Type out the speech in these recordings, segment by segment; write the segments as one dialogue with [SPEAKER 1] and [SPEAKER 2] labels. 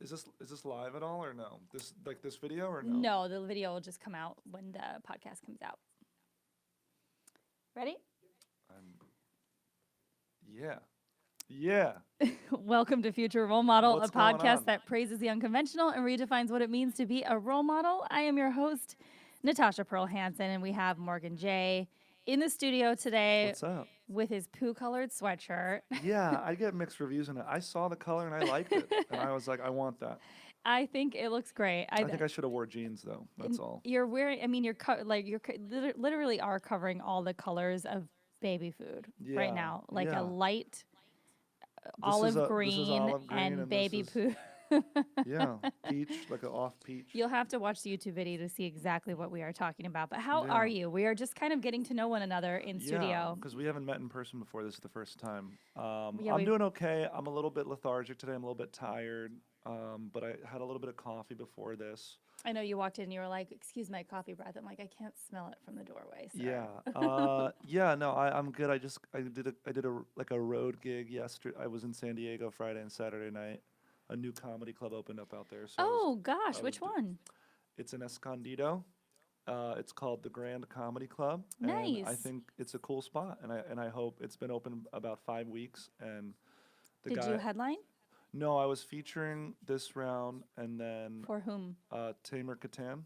[SPEAKER 1] Is this live at all or no? This video or no?
[SPEAKER 2] No, the video will just come out when the podcast comes out. Ready?
[SPEAKER 1] I'm. Yeah. Yeah.
[SPEAKER 2] Welcome to Future Role Model,
[SPEAKER 1] What's
[SPEAKER 2] a
[SPEAKER 1] going
[SPEAKER 2] podcast
[SPEAKER 1] on?
[SPEAKER 2] that praises the unconventional and redefines what it means to be a role model. I am your host, Natasha Pearl Hansen, and we have Morgan J in the studio today
[SPEAKER 1] What's up?
[SPEAKER 2] with his poo-colored sweatshirt.
[SPEAKER 1] Yeah, I get mixed reviews on it. I saw the color and I liked it, and I was like, I want that.
[SPEAKER 2] I think it looks great.
[SPEAKER 1] I think I should have wore jeans though. That's all.
[SPEAKER 2] You're wearing. I mean, literally are covering all the colors of baby food right
[SPEAKER 1] Yeah,
[SPEAKER 2] now, like
[SPEAKER 1] yeah.
[SPEAKER 2] a light
[SPEAKER 1] This is
[SPEAKER 2] olive
[SPEAKER 1] olive
[SPEAKER 2] green
[SPEAKER 1] green
[SPEAKER 2] and
[SPEAKER 1] and
[SPEAKER 2] baby
[SPEAKER 1] this
[SPEAKER 2] poo.
[SPEAKER 1] Yeah, peach, like an off peach.
[SPEAKER 2] You'll have to watch the YouTube video to see exactly what we are talking about. But how
[SPEAKER 1] Yeah.
[SPEAKER 2] are you? We are just kind of getting to know one another in
[SPEAKER 1] Yeah,
[SPEAKER 2] studio.
[SPEAKER 1] because we haven't met in person before. This is the first time.
[SPEAKER 2] Yeah,
[SPEAKER 1] I'm
[SPEAKER 2] we've-
[SPEAKER 1] doing okay. I'm a little bit lethargic today. I'm a little bit tired. But I had a little bit of coffee before this.
[SPEAKER 2] I know you walked in and you were like, "Excuse my coffee breath." I'm like, I can't smell it from the doorway. Sir.
[SPEAKER 1] Yeah. Yeah. No, I'm good. I did a road gig yesterday. I was in San Diego Friday and Saturday night. A new comedy club opened up out there. So
[SPEAKER 2] Oh gosh,
[SPEAKER 1] I
[SPEAKER 2] which
[SPEAKER 1] was
[SPEAKER 2] one?
[SPEAKER 1] it's in Escondido. It's called the Grand Comedy Club. And I
[SPEAKER 2] Nice.
[SPEAKER 1] think it's a cool spot. And I hope it's been open about 5 weeks. And the
[SPEAKER 2] Did
[SPEAKER 1] guy.
[SPEAKER 2] you headline?
[SPEAKER 1] No, I was featuring this round, and then
[SPEAKER 2] For whom?
[SPEAKER 1] Tamer Katan.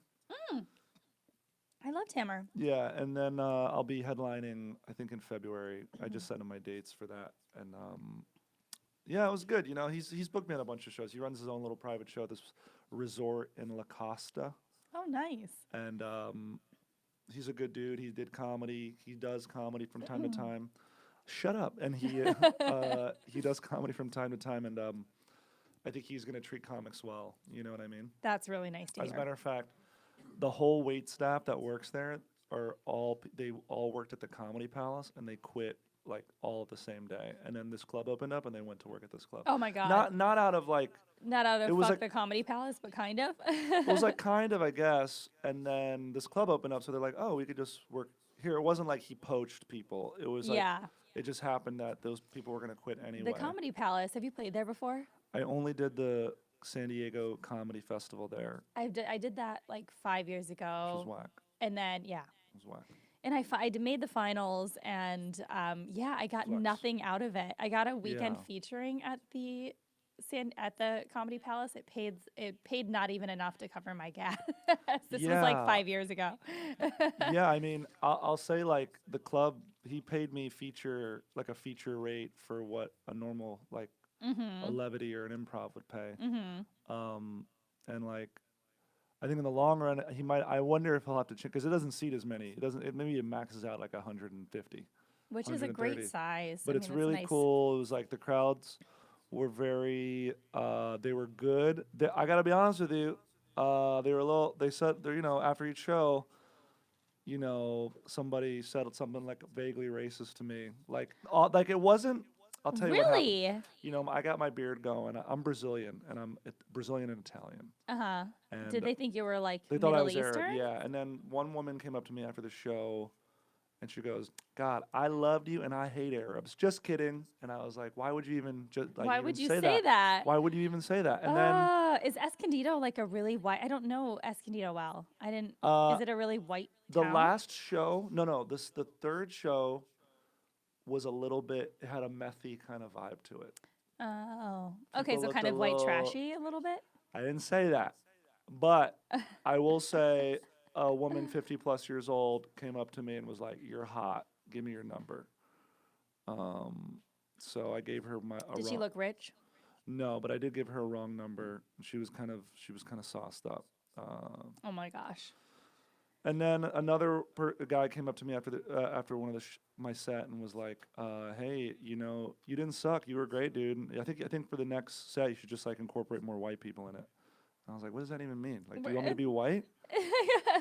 [SPEAKER 2] I love Tamar.
[SPEAKER 1] Yeah, and then I'll be headlining, I think, in February. I just sent him my dates for that, and yeah, it was good. You know, he's booked me on a bunch of shows. He runs his own little private show at this resort in La Costa,
[SPEAKER 2] Oh, nice.
[SPEAKER 1] and he's a good dude. He did comedy. He does comedy from time to time. Shut up. And he does comedy from time to time, and I think he's gonna treat comics well. You know what I mean?
[SPEAKER 2] That's really nice to
[SPEAKER 1] As a
[SPEAKER 2] hear.
[SPEAKER 1] matter of fact, the whole wait staff that works there they all worked at the Comedy Palace, and they quit like all the same day. And then this club opened up, and they went to work at this club.
[SPEAKER 2] Oh my God.
[SPEAKER 1] Not out of like,
[SPEAKER 2] Not out of
[SPEAKER 1] it was
[SPEAKER 2] fuck
[SPEAKER 1] like-
[SPEAKER 2] the Comedy Palace, but kind of.
[SPEAKER 1] it was like kind of, I guess. And then this club opened up, so they're like, oh, we could just work here. It wasn't like he poached people. It was like
[SPEAKER 2] Yeah.
[SPEAKER 1] it just happened that those people were gonna quit anyway.
[SPEAKER 2] The Comedy Palace. Have you played there before?
[SPEAKER 1] I only did the San Diego Comedy Festival there,
[SPEAKER 2] I did that like 5 years
[SPEAKER 1] which
[SPEAKER 2] ago.
[SPEAKER 1] was whack.
[SPEAKER 2] And then, yeah.
[SPEAKER 1] It was whack.
[SPEAKER 2] And I made the finals, and yeah, I got
[SPEAKER 1] Flex.
[SPEAKER 2] nothing out of it. I got a weekend
[SPEAKER 1] Yeah.
[SPEAKER 2] featuring at the Comedy Palace. It paid not even enough to cover my gas. This was like
[SPEAKER 1] Yeah.
[SPEAKER 2] 5 years ago.
[SPEAKER 1] Yeah, I mean, I'll say like the club, he paid me a feature rate for what a normal like
[SPEAKER 2] Mm-hmm.
[SPEAKER 1] a levity or an improv would pay.
[SPEAKER 2] Mm-hmm.
[SPEAKER 1] And like, I think in the long run, he might. I wonder if he'll have to change because it doesn't seat as many. It doesn't. Maybe it maxes out like 150.
[SPEAKER 2] Which is a great
[SPEAKER 1] 130.
[SPEAKER 2] size.
[SPEAKER 1] But
[SPEAKER 2] I
[SPEAKER 1] it's
[SPEAKER 2] mean,
[SPEAKER 1] really
[SPEAKER 2] nice.
[SPEAKER 1] cool. It was like the crowds were very. They were good. I gotta be honest with you. They were a little. They said they're after each show. Somebody said something like vaguely racist to me. Like it wasn't. I'll tell you what happened.
[SPEAKER 2] Really?
[SPEAKER 1] I got my beard going. I'm Brazilian, and I'm Brazilian and Italian.
[SPEAKER 2] Uh-huh.
[SPEAKER 1] And
[SPEAKER 2] Did they think you were like
[SPEAKER 1] they thought I
[SPEAKER 2] Middle
[SPEAKER 1] was
[SPEAKER 2] Eastern?
[SPEAKER 1] Arab, yeah. And then one woman came up to me after the show, and she goes, "God, I loved you, and I hate Arabs." Just kidding. And I was like, "Why would you even
[SPEAKER 2] Why
[SPEAKER 1] even
[SPEAKER 2] would you
[SPEAKER 1] say
[SPEAKER 2] say that?
[SPEAKER 1] Why would you even say that?" And then
[SPEAKER 2] Is Escondido like a really white? I don't know Escondido well. I didn't.
[SPEAKER 1] Uh,
[SPEAKER 2] Is it a really white
[SPEAKER 1] the
[SPEAKER 2] town?
[SPEAKER 1] last show, no, the third show was a little bit. It had a methy kind of vibe to it.
[SPEAKER 2] Oh, okay.
[SPEAKER 1] People
[SPEAKER 2] So
[SPEAKER 1] looked
[SPEAKER 2] kind
[SPEAKER 1] a
[SPEAKER 2] of white
[SPEAKER 1] little-
[SPEAKER 2] trashy a little bit.
[SPEAKER 1] I didn't say that, but I will say a woman 50 plus years old came up to me and was like, "You're hot. Give me your number." So I gave her
[SPEAKER 2] Did she look rich?
[SPEAKER 1] No, but I did give her a wrong number. She was kind of sauced up.
[SPEAKER 2] Oh my gosh.
[SPEAKER 1] And then another guy came up to me after one of the my set and was like, "Hey, you didn't suck. You were great, dude. And I think for the next set you should just like incorporate more white people in it." I was like, "What does that even mean? Like, do you want me to be white?"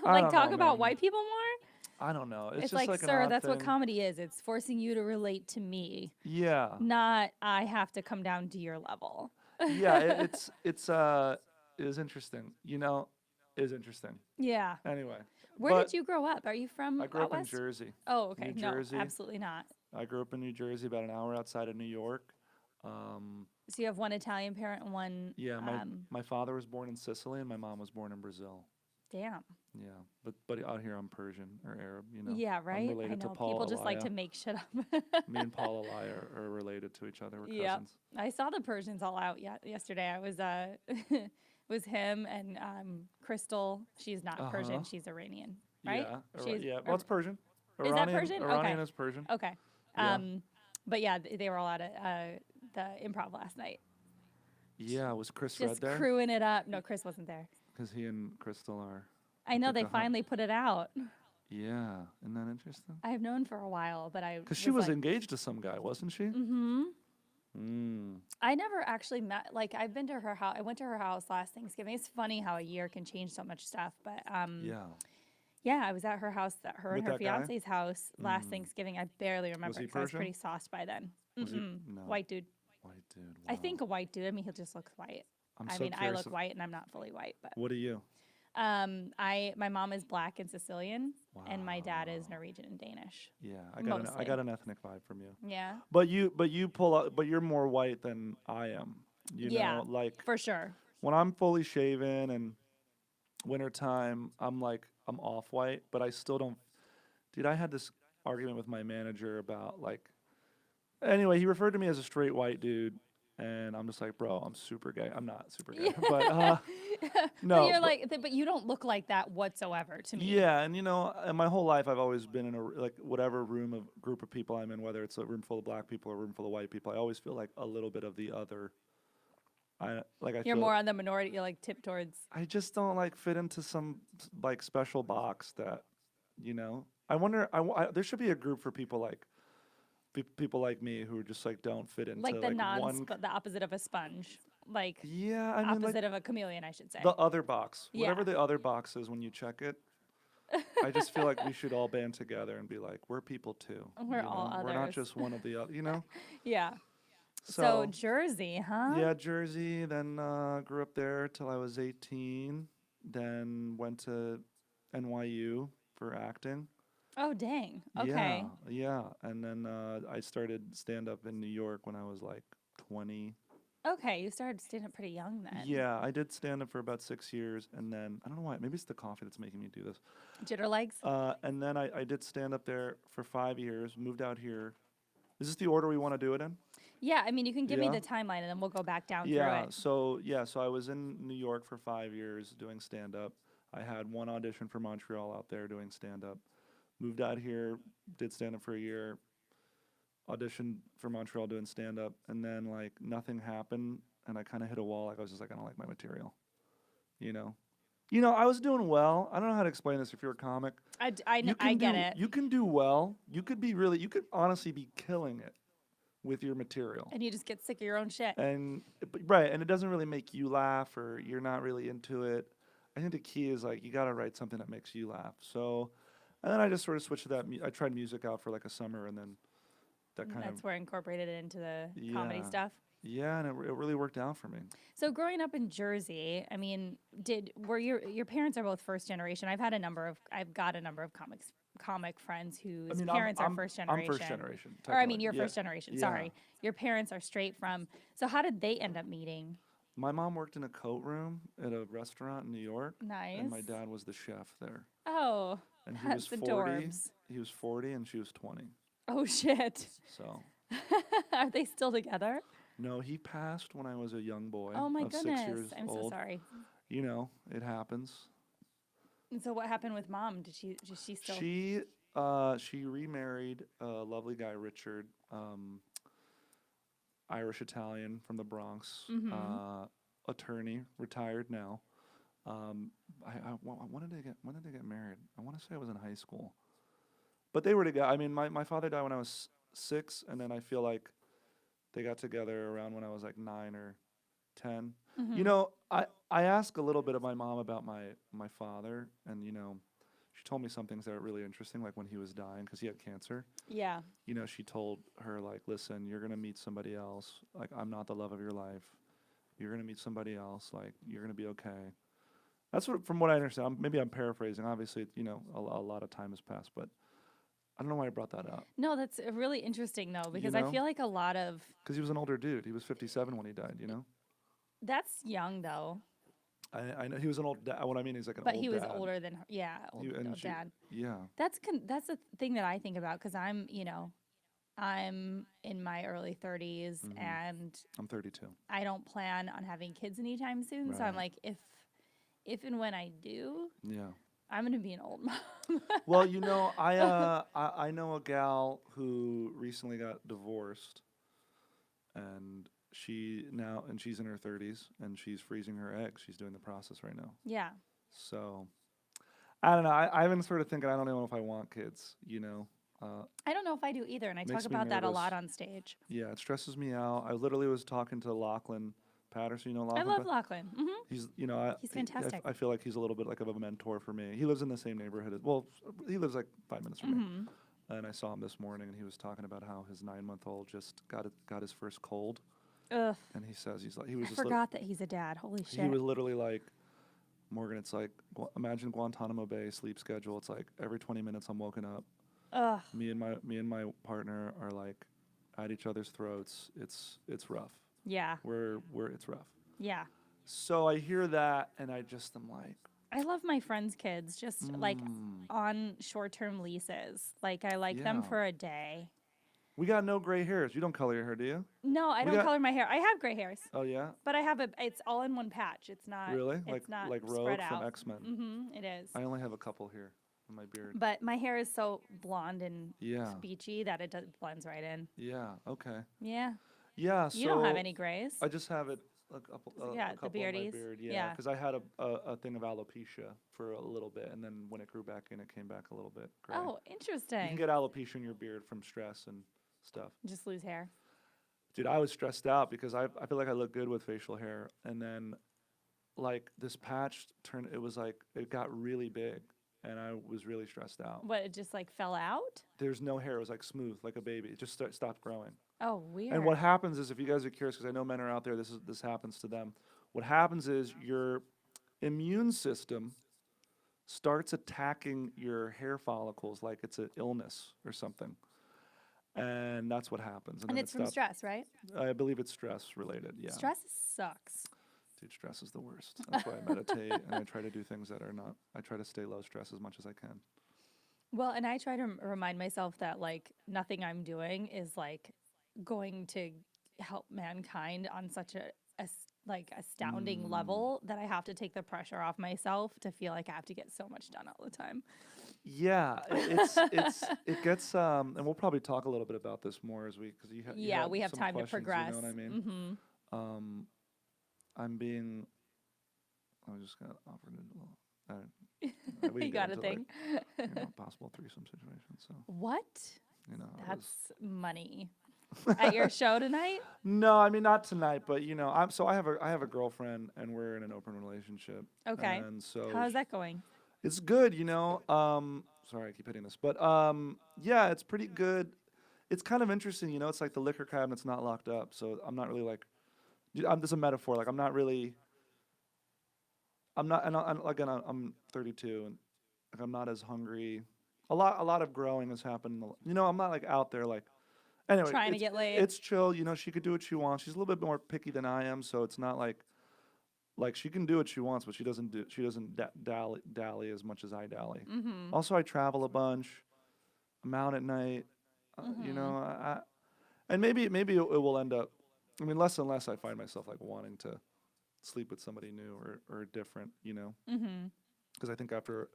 [SPEAKER 2] Like
[SPEAKER 1] don't
[SPEAKER 2] talk
[SPEAKER 1] know,
[SPEAKER 2] about
[SPEAKER 1] man.
[SPEAKER 2] white people more?
[SPEAKER 1] I don't know. It's
[SPEAKER 2] It's
[SPEAKER 1] just
[SPEAKER 2] like,
[SPEAKER 1] an
[SPEAKER 2] sir,
[SPEAKER 1] odd
[SPEAKER 2] that's what
[SPEAKER 1] thing.
[SPEAKER 2] comedy is. It's forcing you to relate to me,
[SPEAKER 1] Yeah,
[SPEAKER 2] not I have to come down to your level.
[SPEAKER 1] yeah. It is interesting. It is interesting.
[SPEAKER 2] Yeah.
[SPEAKER 1] Anyway,
[SPEAKER 2] Where
[SPEAKER 1] but
[SPEAKER 2] did you grow up? Are you from
[SPEAKER 1] I grew
[SPEAKER 2] out
[SPEAKER 1] up in
[SPEAKER 2] west?
[SPEAKER 1] Jersey.
[SPEAKER 2] Oh, okay.
[SPEAKER 1] New
[SPEAKER 2] No,
[SPEAKER 1] Jersey.
[SPEAKER 2] absolutely not.
[SPEAKER 1] I grew up in New Jersey, about an hour outside of New York.
[SPEAKER 2] So you have one Italian parent and one.
[SPEAKER 1] Yeah, my father was born in Sicily and my mom was born in Brazil.
[SPEAKER 2] Damn.
[SPEAKER 1] Yeah, but out here I'm Persian or Arab.
[SPEAKER 2] Yeah,
[SPEAKER 1] I'm
[SPEAKER 2] right. I
[SPEAKER 1] related to
[SPEAKER 2] know people
[SPEAKER 1] Paul
[SPEAKER 2] just like
[SPEAKER 1] Elia.
[SPEAKER 2] to make shit up.
[SPEAKER 1] Me and Paul Elia are related to each other. We're
[SPEAKER 2] Yep.
[SPEAKER 1] cousins.
[SPEAKER 2] I saw the Persians all out yesterday. I was was him and Crystal. She's not
[SPEAKER 1] Uh huh.
[SPEAKER 2] Persian. She's Iranian, right?
[SPEAKER 1] Yeah.
[SPEAKER 2] She's
[SPEAKER 1] Yeah. Well, it's Persian.
[SPEAKER 2] is that Persian? Okay.
[SPEAKER 1] Iranian is Persian.
[SPEAKER 2] Okay.
[SPEAKER 1] Yeah.
[SPEAKER 2] But yeah, they were all at the improv last night.
[SPEAKER 1] Yeah. Was Chris Red
[SPEAKER 2] Just
[SPEAKER 1] there?
[SPEAKER 2] crewing it up. No, Chris wasn't there.
[SPEAKER 1] Because he and Crystal are.
[SPEAKER 2] I know
[SPEAKER 1] took
[SPEAKER 2] they
[SPEAKER 1] a hunt.
[SPEAKER 2] finally put it out.
[SPEAKER 1] Yeah. Isn't that interesting?
[SPEAKER 2] I have known for a while, but I
[SPEAKER 1] Because she was
[SPEAKER 2] like,
[SPEAKER 1] engaged to some guy, wasn't she?
[SPEAKER 2] mm-hmm.
[SPEAKER 1] Mm.
[SPEAKER 2] I never actually met. Like I've been to her house. I went to her house last Thanksgiving. It's funny how a year can change so much stuff, but
[SPEAKER 1] Yeah.
[SPEAKER 2] yeah, I was at her house, her and
[SPEAKER 1] With
[SPEAKER 2] her
[SPEAKER 1] that guy?
[SPEAKER 2] fiance's house last
[SPEAKER 1] Mm.
[SPEAKER 2] Thanksgiving. I barely remember
[SPEAKER 1] he
[SPEAKER 2] because I was
[SPEAKER 1] Persian?
[SPEAKER 2] pretty sauced by then.
[SPEAKER 1] Was he?
[SPEAKER 2] Mm-mm.
[SPEAKER 1] No.
[SPEAKER 2] White dude.
[SPEAKER 1] White dude.
[SPEAKER 2] I
[SPEAKER 1] Wow.
[SPEAKER 2] think a white dude. I mean, he just looks white.
[SPEAKER 1] I'm
[SPEAKER 2] I
[SPEAKER 1] so
[SPEAKER 2] mean, I
[SPEAKER 1] curious
[SPEAKER 2] look
[SPEAKER 1] of-
[SPEAKER 2] white and I'm not fully white, but
[SPEAKER 1] What are you?
[SPEAKER 2] my mom is black and Sicilian, and my dad is
[SPEAKER 1] Wow.
[SPEAKER 2] Norwegian and Danish.
[SPEAKER 1] Yeah, I
[SPEAKER 2] Mostly.
[SPEAKER 1] got an ethnic vibe from you.
[SPEAKER 2] Yeah.
[SPEAKER 1] But you pull out, but you're more white than I am. You
[SPEAKER 2] Yeah.
[SPEAKER 1] know, like
[SPEAKER 2] For sure.
[SPEAKER 1] when I'm fully shaven and wintertime, I'm off white, but I still don't. Dude, I had this argument with my manager about like. Anyway, he referred to me as a straight white dude, and I'm just like, bro, I'm super gay. I'm not super gay, but no.
[SPEAKER 2] But you're
[SPEAKER 1] but-
[SPEAKER 2] like, but you don't look like that whatsoever to me.
[SPEAKER 1] Yeah, and and my whole life I've always been in like whatever group of people I'm in, whether it's a room full of black people or a room full of white people, I always feel like a little bit of the other. I
[SPEAKER 2] You're
[SPEAKER 1] feel
[SPEAKER 2] more on the minority. You like tip towards.
[SPEAKER 1] I just don't like fit into some like special box that, I wonder. There should be a group for people like people like me who just like don't fit into
[SPEAKER 2] Like the
[SPEAKER 1] one.
[SPEAKER 2] the opposite of a sponge. Like
[SPEAKER 1] Yeah, I mean like
[SPEAKER 2] opposite of a chameleon, I should say.
[SPEAKER 1] the other box, whatever
[SPEAKER 2] Yeah.
[SPEAKER 1] the other box is when you check it. I just feel like we should all band together and be like, we're people too.
[SPEAKER 2] We're all
[SPEAKER 1] We're not
[SPEAKER 2] others.
[SPEAKER 1] just one of the other.
[SPEAKER 2] Yeah. So Jersey, huh?
[SPEAKER 1] Yeah, Jersey. Then grew up there till I was 18. Then went to NYU for acting.
[SPEAKER 2] Oh dang. Okay.
[SPEAKER 1] Yeah. And then I started stand up in New York when I was like 20.
[SPEAKER 2] Okay, you started stand up pretty young then.
[SPEAKER 1] Yeah, I did stand up for about 6 years, and then I don't know why. Maybe it's the coffee that's making me do this.
[SPEAKER 2] Jitter legs?
[SPEAKER 1] And then I did stand up there for 5 years. Moved out here. Is this the order we want to do it in?
[SPEAKER 2] Yeah, I mean you can give me
[SPEAKER 1] Yeah.
[SPEAKER 2] the timeline and then we'll go back down
[SPEAKER 1] Yeah.
[SPEAKER 2] through it.
[SPEAKER 1] So I was in New York for 5 years doing stand up. I had one audition for Montreal out there doing stand up. Moved out here, did stand up for a year. Auditioned for Montreal doing stand up, and then like nothing happened, and I kind of hit a wall. Like I was just like, I don't like my material. I was doing well. I don't know how to explain this. If you're a comic,
[SPEAKER 2] I get it.
[SPEAKER 1] You can do well. You could honestly be killing it with your material.
[SPEAKER 2] And you just get sick of your own shit.
[SPEAKER 1] And right, and it doesn't really make you laugh, or you're not really into it. I think the key is like you got to write something that makes you laugh. So, and then I just sort of switched to that. I tried music out for like a summer, and then that kind
[SPEAKER 2] That's
[SPEAKER 1] of
[SPEAKER 2] where I incorporated it into the comedy
[SPEAKER 1] Yeah.
[SPEAKER 2] stuff.
[SPEAKER 1] yeah, and it really worked out for me.
[SPEAKER 2] So growing up in Jersey, I mean, were your parents are both first generation? I've got a number of comic friends whose parents are first generation.
[SPEAKER 1] I'm first generation.
[SPEAKER 2] Or I mean,
[SPEAKER 1] technically.
[SPEAKER 2] you're
[SPEAKER 1] Yeah.
[SPEAKER 2] first generation.
[SPEAKER 1] Yeah.
[SPEAKER 2] Sorry, your parents are straight from. So how did they end up meeting?
[SPEAKER 1] My mom worked in a coat room at a restaurant in New York,
[SPEAKER 2] Nice.
[SPEAKER 1] and my dad was the chef there.
[SPEAKER 2] Oh,
[SPEAKER 1] And he
[SPEAKER 2] that's
[SPEAKER 1] was 40.
[SPEAKER 2] adorbs.
[SPEAKER 1] He was 40, and she was 20.
[SPEAKER 2] Oh shit.
[SPEAKER 1] So.
[SPEAKER 2] Are they still together?
[SPEAKER 1] No, he passed when I was a young boy.
[SPEAKER 2] Oh my
[SPEAKER 1] of 6
[SPEAKER 2] goodness.
[SPEAKER 1] years
[SPEAKER 2] I'm so
[SPEAKER 1] old.
[SPEAKER 2] sorry.
[SPEAKER 1] It happens.
[SPEAKER 2] And so what happened with mom? Did she still?
[SPEAKER 1] She remarried a lovely guy, Richard, Irish Italian from the Bronx, attorney, retired now. When did they get married? I want to say I was in high school, but they were together. I mean, my father died when I was 6, and then I feel like they got together around when I was like 9 or 10. I asked a little bit of my mom about my father, and she told me some things that are really interesting, like when he was dying because he had cancer.
[SPEAKER 2] Yeah.
[SPEAKER 1] She told her like, listen, you're gonna meet somebody else. Like, I'm not the love of your life. You're gonna meet somebody else. Like, you're gonna be okay. That's from what I understand. Maybe I'm paraphrasing. Obviously, a lot of time has passed, but I don't know why I brought that up.
[SPEAKER 2] No, that's really interesting though, because
[SPEAKER 1] You
[SPEAKER 2] I
[SPEAKER 1] know?
[SPEAKER 2] feel like a lot of
[SPEAKER 1] Because he was an older dude. He was 57 when he died, you know?
[SPEAKER 2] that's young though,
[SPEAKER 1] I know he was an old dad. What I mean, he's like an
[SPEAKER 2] but
[SPEAKER 1] old
[SPEAKER 2] he was
[SPEAKER 1] dad.
[SPEAKER 2] older than her. Yeah, old,
[SPEAKER 1] And
[SPEAKER 2] old dad.
[SPEAKER 1] yeah.
[SPEAKER 2] That's the thing that I think about because I'm in my early 30s
[SPEAKER 1] Hmm.
[SPEAKER 2] and
[SPEAKER 1] I'm 32.
[SPEAKER 2] I don't plan on having kids anytime soon. So I'm
[SPEAKER 1] Right.
[SPEAKER 2] like, if and when I do,
[SPEAKER 1] Yeah.
[SPEAKER 2] I'm gonna be an old mom.
[SPEAKER 1] Well, I know a gal who recently got divorced, and she's in her 30s, and she's freezing her eggs. She's doing the process right now.
[SPEAKER 2] Yeah,
[SPEAKER 1] So I don't know. I've been sort of thinking I don't know if I want kids.
[SPEAKER 2] I don't know if I do either, and I talk
[SPEAKER 1] Makes me
[SPEAKER 2] about that a lot
[SPEAKER 1] nervous.
[SPEAKER 2] on stage.
[SPEAKER 1] Yeah, it stresses me out. I literally was talking to Lachlan Patterson. You know
[SPEAKER 2] I
[SPEAKER 1] Lachlan?
[SPEAKER 2] love Lachlan.
[SPEAKER 1] He's,
[SPEAKER 2] He's fantastic.
[SPEAKER 1] I feel like he's a little bit like of a mentor for me. He lives in the same neighborhood. Well, he lives like 5 minutes from me. And I saw him this morning, and he was talking about how his 9-month-old just got his first cold.
[SPEAKER 2] Ugh,
[SPEAKER 1] And he says he was
[SPEAKER 2] I
[SPEAKER 1] just
[SPEAKER 2] forgot that he's a dad. Holy
[SPEAKER 1] he
[SPEAKER 2] shit.
[SPEAKER 1] was literally like, Morgan, it's like imagine Guantanamo Bay sleep schedule. It's like every 20 minutes I'm woken up.
[SPEAKER 2] Ugh,
[SPEAKER 1] Me and my partner are like at each other's throats. It's rough.
[SPEAKER 2] yeah,
[SPEAKER 1] It's rough.
[SPEAKER 2] yeah.
[SPEAKER 1] So I hear that, and I just am like,
[SPEAKER 2] I love my friends' kids just like
[SPEAKER 1] mm,
[SPEAKER 2] on short-term leases. Like I like them
[SPEAKER 1] yeah.
[SPEAKER 2] for a day.
[SPEAKER 1] We got no gray hairs. You don't color your hair, do you?
[SPEAKER 2] No, I
[SPEAKER 1] We
[SPEAKER 2] don't
[SPEAKER 1] got-
[SPEAKER 2] color my hair. I have gray hairs,
[SPEAKER 1] Oh yeah,
[SPEAKER 2] but it's all in one patch. It's not
[SPEAKER 1] really?
[SPEAKER 2] it's not
[SPEAKER 1] Like Rogue
[SPEAKER 2] spread
[SPEAKER 1] from
[SPEAKER 2] out.
[SPEAKER 1] X-Men.
[SPEAKER 2] It is.
[SPEAKER 1] I only have a couple here in my beard.
[SPEAKER 2] But my hair is so blonde and
[SPEAKER 1] Yeah,
[SPEAKER 2] beachy that it blends right in.
[SPEAKER 1] yeah, okay,
[SPEAKER 2] Yeah.
[SPEAKER 1] yeah.
[SPEAKER 2] You don't have
[SPEAKER 1] So
[SPEAKER 2] any grays.
[SPEAKER 1] I just have it a couple,
[SPEAKER 2] Yeah,
[SPEAKER 1] a
[SPEAKER 2] the
[SPEAKER 1] couple on my
[SPEAKER 2] beardies.
[SPEAKER 1] beard.
[SPEAKER 2] Yeah.
[SPEAKER 1] Yeah, because I had a thing of alopecia for a little bit, and then when it grew back in, it came back a little bit gray.
[SPEAKER 2] Oh,
[SPEAKER 1] You
[SPEAKER 2] interesting.
[SPEAKER 1] can get alopecia in your beard from stress and stuff.
[SPEAKER 2] Just lose hair.
[SPEAKER 1] Dude, I was stressed out because I feel like I look good with facial hair, and then like this patch it got really big, and I was really stressed out.
[SPEAKER 2] What, it just like fell out?
[SPEAKER 1] There's no hair; it was like smooth, like a baby. It just stopped growing.
[SPEAKER 2] Oh, weird.
[SPEAKER 1] And what happens is, if you guys are curious, because I know men are out there, this happens to them. What happens is your immune system starts attacking your hair follicles like it's an illness or something, and that's what happens.
[SPEAKER 2] And
[SPEAKER 1] then
[SPEAKER 2] it's from stress, right?
[SPEAKER 1] I believe it's stress related. Yeah.
[SPEAKER 2] Stress sucks.
[SPEAKER 1] Dude, stress is the worst. That's why I meditate and I try to do things that are not. I try to stay low stress as much as I can.
[SPEAKER 2] Well, and I try to remind myself that like nothing I'm doing is like going to help mankind on such like astounding level that I have to take the pressure off myself to feel like I have to get so much done all the time.
[SPEAKER 1] Yeah, it gets and we'll probably talk a little bit about this more as we because
[SPEAKER 2] Yeah, we have
[SPEAKER 1] some
[SPEAKER 2] time to
[SPEAKER 1] questions,
[SPEAKER 2] progress.
[SPEAKER 1] You know what I mean?
[SPEAKER 2] Mm-hmm.
[SPEAKER 1] I was just gonna offer to. We
[SPEAKER 2] You
[SPEAKER 1] can
[SPEAKER 2] got
[SPEAKER 1] get
[SPEAKER 2] a
[SPEAKER 1] into,
[SPEAKER 2] thing.
[SPEAKER 1] possible threesome situation. So
[SPEAKER 2] What?
[SPEAKER 1] I
[SPEAKER 2] That's
[SPEAKER 1] was-
[SPEAKER 2] money. At your show tonight?
[SPEAKER 1] No, I mean not tonight, but I have a girlfriend and we're in an open relationship.
[SPEAKER 2] Okay.
[SPEAKER 1] And so
[SPEAKER 2] How's that going?
[SPEAKER 1] it's good, sorry, I keep hitting this, but yeah, it's pretty good. It's kind of interesting, it's like the liquor cabinet's not locked up, so I'm not really like, this is a metaphor. Like I'm not really, I'm not, and again, I'm 32, and like I'm not as hungry. A lot of growing has happened. I'm not like out there like. Anyway,
[SPEAKER 2] Trying to get laid.
[SPEAKER 1] It's chill. She could do what she wants. She's a little bit more picky than I am, so it's not like she can do what she wants, but she doesn't dally as much as I dally.
[SPEAKER 2] Mm-hmm.
[SPEAKER 1] Also, I travel a bunch. I'm out at night. And maybe it will end up. I mean, less and less I find myself like wanting to sleep with somebody new or different.
[SPEAKER 2] Mm-hmm.
[SPEAKER 1] Because I think after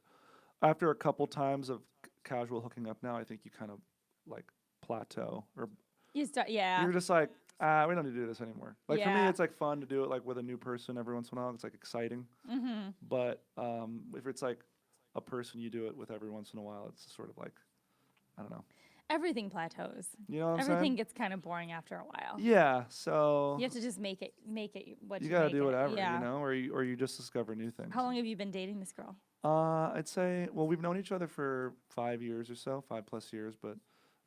[SPEAKER 1] a couple times of casual hooking up now, I think you kind of like plateau or
[SPEAKER 2] Yeah.
[SPEAKER 1] you're just like, we don't need to do this anymore. Like for me,
[SPEAKER 2] Yeah.
[SPEAKER 1] it's like fun to do it like with a new person every once in a while. It's like exciting.
[SPEAKER 2] Mm-hmm.
[SPEAKER 1] But if it's like a person you do it with every once in a while, it's sort of like, I don't know.
[SPEAKER 2] Everything plateaus.
[SPEAKER 1] You know what I'm
[SPEAKER 2] Everything
[SPEAKER 1] saying?
[SPEAKER 2] gets kind of boring after a while.
[SPEAKER 1] Yeah. So
[SPEAKER 2] You have to just make it what
[SPEAKER 1] you
[SPEAKER 2] you
[SPEAKER 1] gotta
[SPEAKER 2] make
[SPEAKER 1] do
[SPEAKER 2] it.
[SPEAKER 1] whatever,
[SPEAKER 2] Yeah.
[SPEAKER 1] or you just discover new things.
[SPEAKER 2] How long have you been dating this girl?
[SPEAKER 1] I'd say, well, we've known each other for 5 years or so, 5+ years, but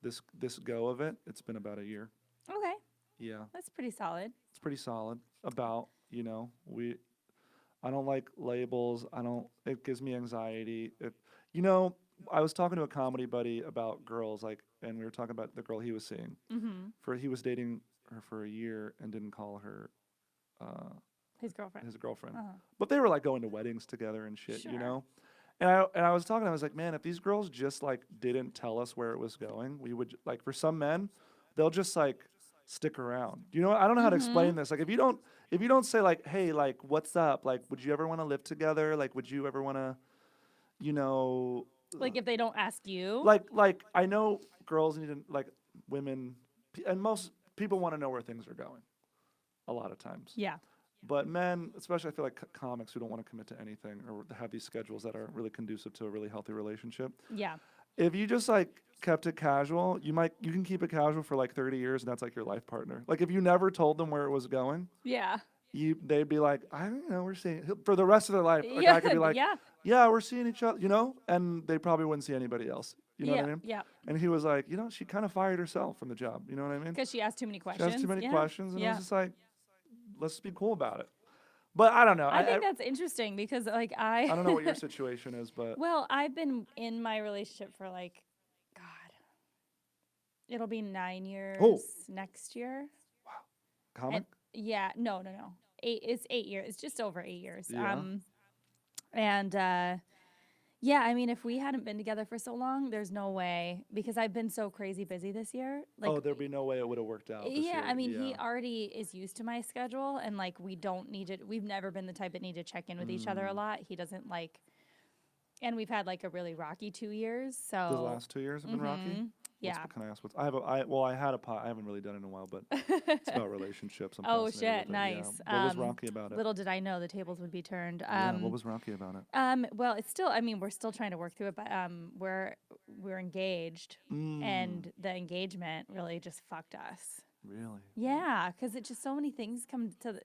[SPEAKER 1] this go of it, it's been about a year.
[SPEAKER 2] Okay.
[SPEAKER 1] Yeah.
[SPEAKER 2] That's pretty solid.
[SPEAKER 1] It's pretty solid. I don't like labels. It gives me anxiety. I was talking to a comedy buddy about girls, like, and we were talking about the girl he was seeing.
[SPEAKER 2] Mm-hmm.
[SPEAKER 1] He was dating her for a year and didn't call her uh,
[SPEAKER 2] His girlfriend.
[SPEAKER 1] his girlfriend.
[SPEAKER 2] Uh-huh.
[SPEAKER 1] But they were like going to weddings together and shit, you
[SPEAKER 2] Sure.
[SPEAKER 1] know. And I was talking. I was like, man, if these girls just like didn't tell us where it was going, we would like. For some men, they'll just like stick around. You know, I don't know how to
[SPEAKER 2] Mm-hmm.
[SPEAKER 1] explain this. Like, if you don't say like, hey, like, what's up? Like, would you ever want to live together? Like, would you ever want to, you know,
[SPEAKER 2] Like if they don't ask you.
[SPEAKER 1] like I know girls need to like women, and most people want to know where things are going. A lot of times.
[SPEAKER 2] Yeah.
[SPEAKER 1] But men, especially I feel like comics who don't want to commit to anything or have these schedules that aren't really conducive to a really healthy relationship.
[SPEAKER 2] Yeah.
[SPEAKER 1] If you just like kept it casual, you can keep it casual for like 30 years and that's like your life partner. Like if you never told them where it was going,
[SPEAKER 2] Yeah.
[SPEAKER 1] they'd be like, I don't know, we're seeing for the rest of their life. A
[SPEAKER 2] Yeah.
[SPEAKER 1] guy could be like,
[SPEAKER 2] Yeah.
[SPEAKER 1] yeah, we're seeing each other, and they probably wouldn't see anybody else. You know
[SPEAKER 2] Yeah.
[SPEAKER 1] what I mean?
[SPEAKER 2] Yeah.
[SPEAKER 1] And he was like, she kind of fired herself from the job. You know what I mean?
[SPEAKER 2] Because she asked too many
[SPEAKER 1] She
[SPEAKER 2] questions.
[SPEAKER 1] asked too many
[SPEAKER 2] Yeah.
[SPEAKER 1] questions, and it
[SPEAKER 2] Yeah.
[SPEAKER 1] was just like, let's be cool about it. But I don't know.
[SPEAKER 2] I think that's interesting because like
[SPEAKER 1] I don't know what your situation is, but
[SPEAKER 2] well, I've been in my relationship for like, God, it'll be 9 years next year.
[SPEAKER 1] comic?
[SPEAKER 2] Yeah, no. It's 8 years. It's just over 8 years.
[SPEAKER 1] Yeah.
[SPEAKER 2] And yeah, I mean, if we hadn't been together for so long, there's no way because I've been so crazy busy this year. Like,
[SPEAKER 1] There'd be no way it would have worked out. This
[SPEAKER 2] yeah,
[SPEAKER 1] year.
[SPEAKER 2] I mean, he
[SPEAKER 1] Yeah.
[SPEAKER 2] already is used to my schedule, and like we don't need to. We've never been the type that need to check in with each other a lot. He doesn't like, and we've had like a really rocky 2 years. So
[SPEAKER 1] The last 2 years have been rocky.
[SPEAKER 2] yeah.
[SPEAKER 1] Can I ask what's? I had a pot. I haven't really done it in a while, but it's about relationships. I'm
[SPEAKER 2] Oh
[SPEAKER 1] fascinated
[SPEAKER 2] shit,
[SPEAKER 1] with it, yeah.
[SPEAKER 2] nice.
[SPEAKER 1] What was rocky about it?
[SPEAKER 2] Little did I know the tables would be turned.
[SPEAKER 1] Yeah. What was rocky about it?
[SPEAKER 2] Well, it's still. I mean, we're still trying to work through it, but we're engaged, and the engagement really just fucked us.
[SPEAKER 1] Really?
[SPEAKER 2] Yeah, because it just so many things come to the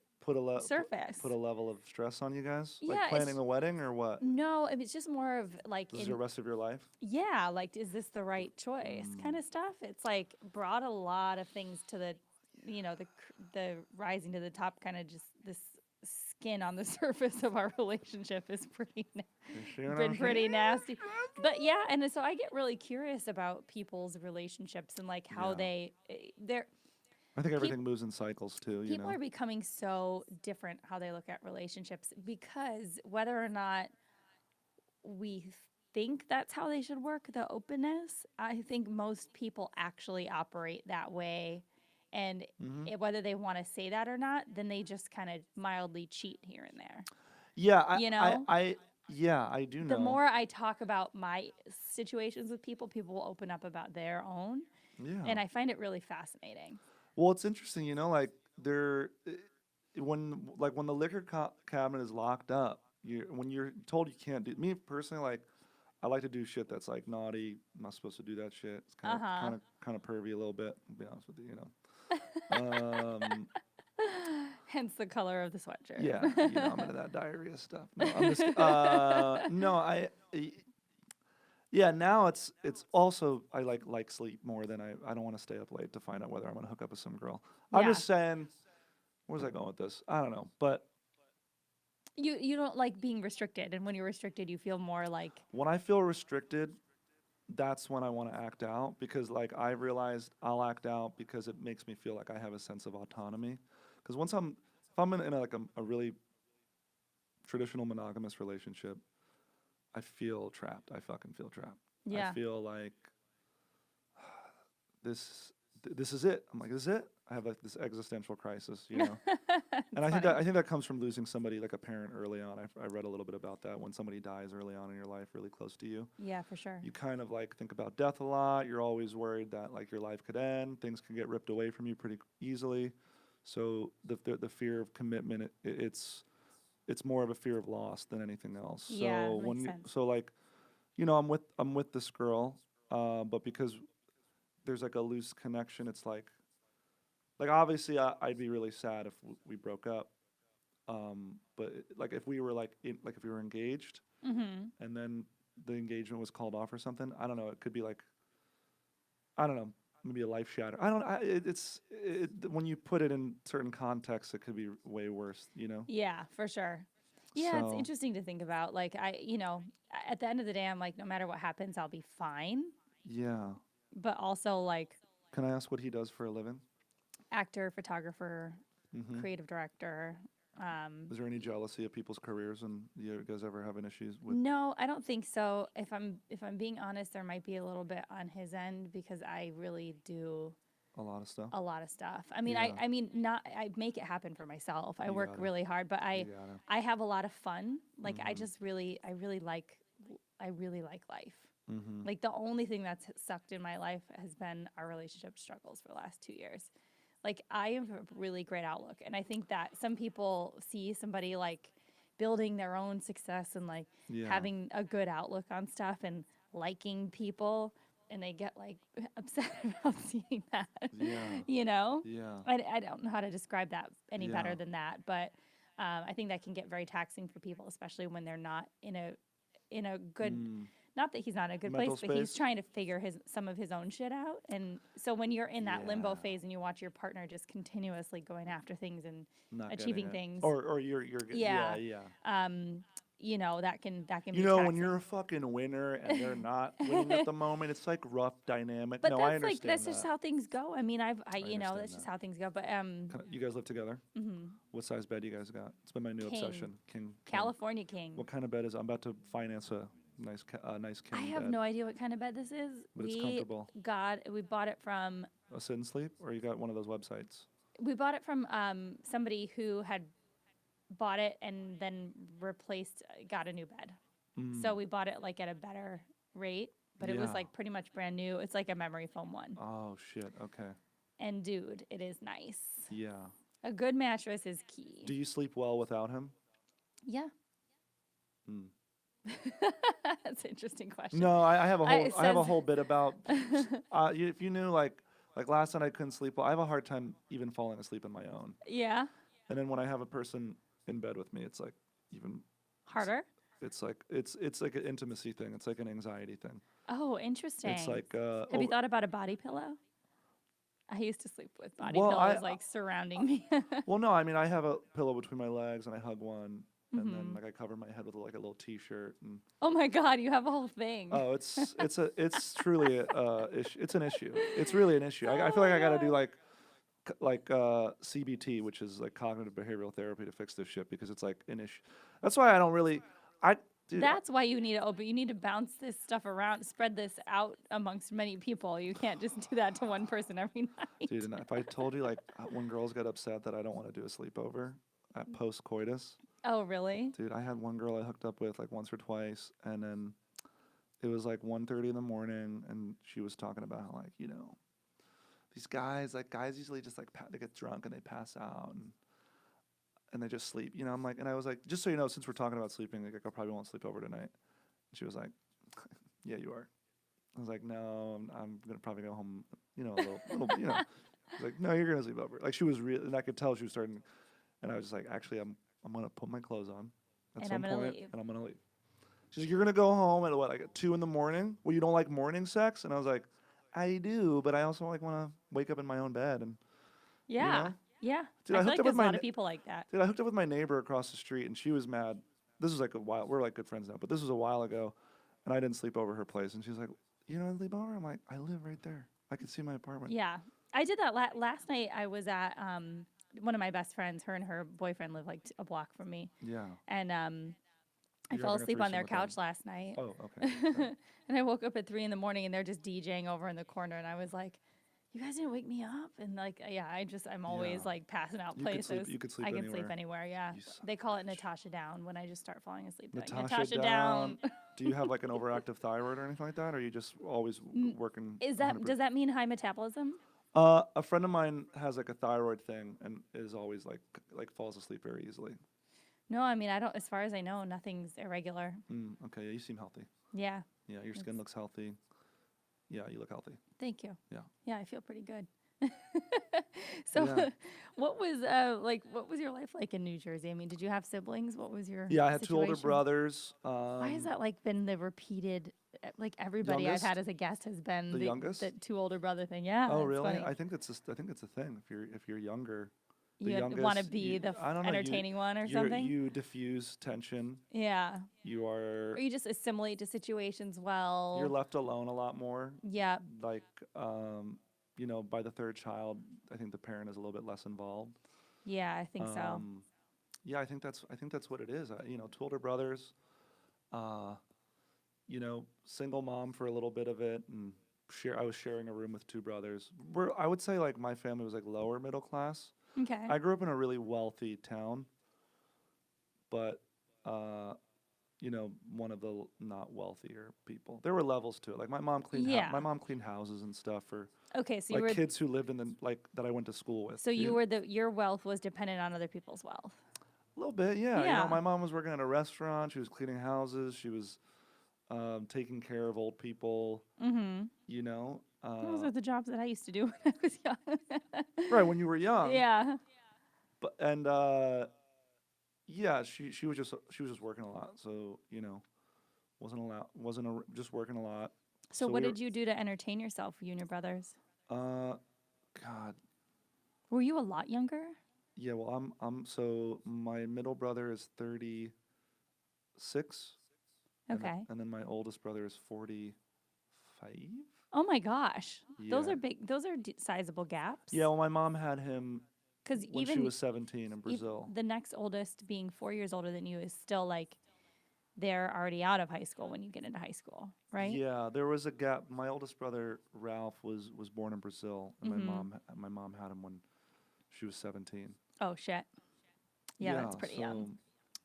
[SPEAKER 2] surface.
[SPEAKER 1] Put a level of stress on you guys.
[SPEAKER 2] Yeah,
[SPEAKER 1] Like
[SPEAKER 2] it's-
[SPEAKER 1] planning a wedding or what?
[SPEAKER 2] No, I mean, it's just more of like
[SPEAKER 1] This is the rest of your life.
[SPEAKER 2] yeah, like is this the right choice kind of stuff. It's like brought a lot of things to the, the rising to the top kind of just this skin on the surface of our relationship is been pretty nasty. But yeah, and so I get really curious about people's relationships and like how they're
[SPEAKER 1] I think everything moves in cycles too.
[SPEAKER 2] people are becoming so different how they look at relationships because whether or not we think that's how they should work, the openness, I think most people actually operate that way. And whether they want to say that or not, then they just kind of mildly cheat here and there.
[SPEAKER 1] Yeah, I do know.
[SPEAKER 2] The more I talk about my situations with people, people will open up about their own.
[SPEAKER 1] Yeah.
[SPEAKER 2] And I find it really fascinating.
[SPEAKER 1] Well, it's interesting, like when the liquor cabinet is locked up, when you're told you can't do. Me personally, like I like to do shit that's like naughty. I'm not supposed to do that shit. It's kind of pervy a little bit. To be honest with you,
[SPEAKER 2] Hence the color of the sweatshirt.
[SPEAKER 1] Yeah, I'm into that diarrhea stuff. No, I'm just no, yeah, now it's also I like sleep more than I don't want to stay up late to find out whether I'm gonna hook up with some girl. I'm
[SPEAKER 2] Yeah.
[SPEAKER 1] just saying, where's I going with this? I don't know, but
[SPEAKER 2] You don't like being restricted, and when you're restricted, you feel more like
[SPEAKER 1] when I feel restricted, that's when I want to act out because like I realized I'll act out because it makes me feel like I have a sense of autonomy. Because if I'm in a really traditional monogamous relationship, I feel trapped. I fucking feel trapped.
[SPEAKER 2] yeah.
[SPEAKER 1] I feel like this is it. I'm like, this is it. I have like this existential crisis, And I think that comes from losing somebody like a parent early on. I read a little bit about that. When somebody dies early on in your life, really close to you,
[SPEAKER 2] Yeah, for sure.
[SPEAKER 1] you kind of like think about death a lot. You're always worried that like your life could end. Things can get ripped away from you pretty easily. So the fear of commitment, it's more of a fear of loss than anything else.
[SPEAKER 2] Yeah,
[SPEAKER 1] So
[SPEAKER 2] makes sense.
[SPEAKER 1] so like, I'm with this girl, but because there's like a loose connection, it's like obviously I'd be really sad if we broke up. But like if we were if we were engaged, and then the engagement was called off or something, I don't know. It could be like, I don't know, maybe a life shatter. I don't. When you put it in certain contexts, it could be way worse.
[SPEAKER 2] Yeah, for sure. Yeah, it's
[SPEAKER 1] So
[SPEAKER 2] interesting to think about. Like at the end of the day, I'm like, no matter what happens, I'll be fine.
[SPEAKER 1] yeah.
[SPEAKER 2] But also like
[SPEAKER 1] Can I ask what he does for a living?
[SPEAKER 2] actor, photographer,
[SPEAKER 1] Mm-hmm.
[SPEAKER 2] creative director.
[SPEAKER 1] Is there any jealousy of people's careers, and you guys ever having issues with
[SPEAKER 2] No, I don't think so. If I'm being honest, there might be a little bit on his end because I really do
[SPEAKER 1] a lot of stuff?
[SPEAKER 2] a lot of stuff. I mean,
[SPEAKER 1] Yeah,
[SPEAKER 2] I mean, not I make it happen for myself. I
[SPEAKER 1] you
[SPEAKER 2] work
[SPEAKER 1] gotta,
[SPEAKER 2] really hard, but
[SPEAKER 1] you
[SPEAKER 2] I
[SPEAKER 1] gotta.
[SPEAKER 2] I have a lot of fun. Like
[SPEAKER 1] Mm-hmm.
[SPEAKER 2] I really like life.
[SPEAKER 1] Mm-hmm.
[SPEAKER 2] Like the only thing that's sucked in my life has been our relationship struggles for the last 2 years. Like I have a really great outlook, and I think that some people see somebody like building their own success and like
[SPEAKER 1] Yeah,
[SPEAKER 2] having a good outlook on stuff and liking people, and they get like upset about seeing that.
[SPEAKER 1] yeah,
[SPEAKER 2] you know,
[SPEAKER 1] yeah,
[SPEAKER 2] I don't know how to describe that any
[SPEAKER 1] yeah.
[SPEAKER 2] better than that, but I think that can get very taxing for people, especially when they're not in a good,
[SPEAKER 1] Mm.
[SPEAKER 2] not that he's not in a good place,
[SPEAKER 1] Mental
[SPEAKER 2] but he's
[SPEAKER 1] space?
[SPEAKER 2] trying to figure some of his own shit out. And so when you're in that limbo
[SPEAKER 1] Yeah,
[SPEAKER 2] phase and you watch your partner just continuously going after things and
[SPEAKER 1] not getting
[SPEAKER 2] achieving
[SPEAKER 1] it.
[SPEAKER 2] things,
[SPEAKER 1] Or yeah,
[SPEAKER 2] yeah,
[SPEAKER 1] yeah.
[SPEAKER 2] that can
[SPEAKER 1] You
[SPEAKER 2] be
[SPEAKER 1] know, when you're a
[SPEAKER 2] taxing.
[SPEAKER 1] fucking winner and they're not winning at the moment, it's like rough dynamic.
[SPEAKER 2] But
[SPEAKER 1] No, I
[SPEAKER 2] that's
[SPEAKER 1] understand
[SPEAKER 2] just
[SPEAKER 1] that.
[SPEAKER 2] how things go. I mean,
[SPEAKER 1] I
[SPEAKER 2] that's
[SPEAKER 1] understand
[SPEAKER 2] just
[SPEAKER 1] that.
[SPEAKER 2] how things go. But
[SPEAKER 1] You guys live together?
[SPEAKER 2] mhm.
[SPEAKER 1] What size bed you guys got? It's been my new
[SPEAKER 2] King,
[SPEAKER 1] obsession. King, king.
[SPEAKER 2] California King.
[SPEAKER 1] What kind of bed is? I'm about to finance a nice
[SPEAKER 2] I
[SPEAKER 1] king
[SPEAKER 2] have
[SPEAKER 1] bed,
[SPEAKER 2] no idea what kind of bed this is.
[SPEAKER 1] but it's comfortable.
[SPEAKER 2] We bought it from
[SPEAKER 1] A sit and sleep, or you got one of those websites?
[SPEAKER 2] somebody who had bought it and then got a new bed.
[SPEAKER 1] Mm.
[SPEAKER 2] So we bought it like at a better rate, but it was
[SPEAKER 1] Yeah.
[SPEAKER 2] like pretty much brand new. It's like a memory foam one.
[SPEAKER 1] Oh shit. Okay.
[SPEAKER 2] And dude, it is nice.
[SPEAKER 1] Yeah.
[SPEAKER 2] A good mattress is
[SPEAKER 1] Do
[SPEAKER 2] key.
[SPEAKER 1] you sleep well without him?
[SPEAKER 2] Yeah.
[SPEAKER 1] Mm.
[SPEAKER 2] That's an interesting question.
[SPEAKER 1] No,
[SPEAKER 2] It
[SPEAKER 1] I have a
[SPEAKER 2] says
[SPEAKER 1] whole bit about if you knew like last night I couldn't sleep well. I have a hard time even falling asleep on my own.
[SPEAKER 2] yeah,
[SPEAKER 1] And then when I have a person in bed with me, it's like even it's,
[SPEAKER 2] harder.
[SPEAKER 1] it's like an intimacy thing. It's like an anxiety thing.
[SPEAKER 2] Oh,
[SPEAKER 1] It's
[SPEAKER 2] interesting.
[SPEAKER 1] like
[SPEAKER 2] Have you thought about a body pillow? I used to sleep with body
[SPEAKER 1] well,
[SPEAKER 2] pillows like surrounding me.
[SPEAKER 1] well no, I mean I have a pillow between my legs and I hug one and then
[SPEAKER 2] hmm
[SPEAKER 1] like I cover my head with like a little t-shirt and
[SPEAKER 2] Oh my God, you have a whole thing.
[SPEAKER 1] oh, it's truly a issue. It's an issue. It's really an issue. I
[SPEAKER 2] Oh
[SPEAKER 1] feel like
[SPEAKER 2] my
[SPEAKER 1] I got to do
[SPEAKER 2] God.
[SPEAKER 1] like CBT, which is like cognitive behavioral therapy to fix this shit because it's like an issue. That's why I don't really I dude,
[SPEAKER 2] That's why you need to but you need to bounce this stuff around, spread this out amongst many people. You can't just do that to one person every night.
[SPEAKER 1] dude, and if I told you like when girls get upset that I don't want to do a sleepover at post coitus,
[SPEAKER 2] Oh, really?
[SPEAKER 1] dude, I had one girl I hooked up with like once or twice and then it was like 1:30 in the morning and she was talking about how like, you know, these guys usually just like they get drunk and they pass out and they just sleep. You know, I'm like, and I was like, just so you know, since we're talking about sleeping, like I probably won't sleep over tonight. And she was like, yeah, you are. I was like, no, I'm gonna probably go home. You know, you know. She's like, no, you're gonna sleep over. Like she was real, and I could tell she was starting. And I was just like, actually, I'm gonna put my clothes on at
[SPEAKER 2] And
[SPEAKER 1] some
[SPEAKER 2] I'm gonna
[SPEAKER 1] point,
[SPEAKER 2] leave.
[SPEAKER 1] and I'm gonna leave. She's like, you're gonna go home at what, like at 2 in the morning? Well, you don't like morning sex? And I was like, I do, but I also like want to wake up in my own bed and you
[SPEAKER 2] Yeah.
[SPEAKER 1] know.
[SPEAKER 2] Yeah.
[SPEAKER 1] Dude,
[SPEAKER 2] I
[SPEAKER 1] I
[SPEAKER 2] feel
[SPEAKER 1] hooked
[SPEAKER 2] like
[SPEAKER 1] up with
[SPEAKER 2] there's a lot
[SPEAKER 1] my
[SPEAKER 2] of people like that.
[SPEAKER 1] Dude, I hooked up with my neighbor across the street, and she was mad. This was like a while. We're like good friends now, but this was a while ago, and I didn't sleep over her place. And she's like, "You don't sleep over?" I'm like, "I live right there. I can see my apartment."
[SPEAKER 2] Yeah. I did that last night. I was at one of my best friends. Her and her boyfriend live like a block from me.
[SPEAKER 1] Yeah.
[SPEAKER 2] And I
[SPEAKER 1] You're
[SPEAKER 2] fell
[SPEAKER 1] having a
[SPEAKER 2] asleep on
[SPEAKER 1] threesome
[SPEAKER 2] their
[SPEAKER 1] with them.
[SPEAKER 2] couch last night.
[SPEAKER 1] Oh, okay. Okay.
[SPEAKER 2] And I woke up at 3 in the morning and they're just DJing over in the corner. And I was like, you guys didn't wake me up. And like, yeah, I'm always
[SPEAKER 1] Yeah.
[SPEAKER 2] like passing out
[SPEAKER 1] You could sleep.
[SPEAKER 2] places.
[SPEAKER 1] You could sleep
[SPEAKER 2] I can
[SPEAKER 1] anywhere.
[SPEAKER 2] sleep anywhere. Yeah.
[SPEAKER 1] You son
[SPEAKER 2] They
[SPEAKER 1] of a
[SPEAKER 2] call it
[SPEAKER 1] bitch.
[SPEAKER 2] Natasha down when I just start falling asleep. They're like,
[SPEAKER 1] Natasha
[SPEAKER 2] down.
[SPEAKER 1] Do you have like an overactive thyroid or anything like that, or are you just always working?
[SPEAKER 2] Does that mean high metabolism?
[SPEAKER 1] A friend of mine has like a thyroid thing and is always like falls asleep very easily.
[SPEAKER 2] No, I mean, I don't, as far as I know, nothing's irregular.
[SPEAKER 1] Okay, yeah, you seem healthy.
[SPEAKER 2] Yeah.
[SPEAKER 1] Yeah, your skin looks healthy. Yeah, you look healthy.
[SPEAKER 2] Thank you.
[SPEAKER 1] Yeah.
[SPEAKER 2] Yeah, I feel pretty good. So,
[SPEAKER 1] Yeah.
[SPEAKER 2] what was what was your life like in New Jersey? I mean, did you have siblings? What was your
[SPEAKER 1] Yeah, I had two older
[SPEAKER 2] situation?
[SPEAKER 1] brothers.
[SPEAKER 2] Why has that like been the repeated like everybody I've
[SPEAKER 1] Youngest?
[SPEAKER 2] had as a guest has been
[SPEAKER 1] The youngest?
[SPEAKER 2] the two older brother thing. Yeah.
[SPEAKER 1] Oh,
[SPEAKER 2] it's
[SPEAKER 1] really?
[SPEAKER 2] funny.
[SPEAKER 1] I think it's a thing. If you're younger, the
[SPEAKER 2] You want to
[SPEAKER 1] youngest.
[SPEAKER 2] be the
[SPEAKER 1] I don't know.
[SPEAKER 2] entertaining one or
[SPEAKER 1] You
[SPEAKER 2] something?
[SPEAKER 1] you diffuse tension.
[SPEAKER 2] Yeah.
[SPEAKER 1] You
[SPEAKER 2] Or
[SPEAKER 1] are
[SPEAKER 2] you just assimilate to situations
[SPEAKER 1] you're
[SPEAKER 2] well.
[SPEAKER 1] left alone a lot more.
[SPEAKER 2] Yep.
[SPEAKER 1] Like you know, by the third child, I think the parent is a little bit less involved.
[SPEAKER 2] Yeah, I think so.
[SPEAKER 1] Um, yeah, I think that's what it is. You know, two older brothers. Uh, you know, single mom for a little bit of it, and I was sharing a room with two brothers. I would say like my family was like lower middle class.
[SPEAKER 2] Okay.
[SPEAKER 1] I grew up in a really wealthy town, but uh, you know, one of the not wealthier people. There were levels to it. Like my
[SPEAKER 2] Yeah.
[SPEAKER 1] mom cleaned houses and stuff for
[SPEAKER 2] Okay, so you
[SPEAKER 1] like
[SPEAKER 2] were
[SPEAKER 1] kids who lived in the like that I went to school with.
[SPEAKER 2] so you were your wealth was dependent on other people's wealth.
[SPEAKER 1] A little bit, yeah. You know,
[SPEAKER 2] Yeah.
[SPEAKER 1] my mom was working at a restaurant. She was cleaning houses. She was taking care of old people.
[SPEAKER 2] Mhm.
[SPEAKER 1] You know,
[SPEAKER 2] Those are the jobs that I used to do when I was young.
[SPEAKER 1] right when you were young.
[SPEAKER 2] Yeah.
[SPEAKER 1] But and yeah, she was just working a lot. So you know, just working a lot.
[SPEAKER 2] So
[SPEAKER 1] So
[SPEAKER 2] what did you do to entertain yourself, you and your brothers?
[SPEAKER 1] uh, God,
[SPEAKER 2] Were you a lot younger?
[SPEAKER 1] yeah. Well, so my middle brother is 36,
[SPEAKER 2] Okay.
[SPEAKER 1] and then my oldest brother is 45.
[SPEAKER 2] Oh my gosh. Those
[SPEAKER 1] Yeah.
[SPEAKER 2] are big. Those are sizable gaps.
[SPEAKER 1] Yeah, well, my mom had him
[SPEAKER 2] Because
[SPEAKER 1] when she was 17 in Brazil.
[SPEAKER 2] the next oldest being 4 years older than you is still like they're already out of high school when you get into high school, right?
[SPEAKER 1] Yeah, there was a gap. My oldest brother Ralph was born in Brazil, and
[SPEAKER 2] Mm-hmm.
[SPEAKER 1] my mom had him when she was 17.
[SPEAKER 2] Oh shit. Yeah,
[SPEAKER 1] Yeah,
[SPEAKER 2] that's pretty young.
[SPEAKER 1] so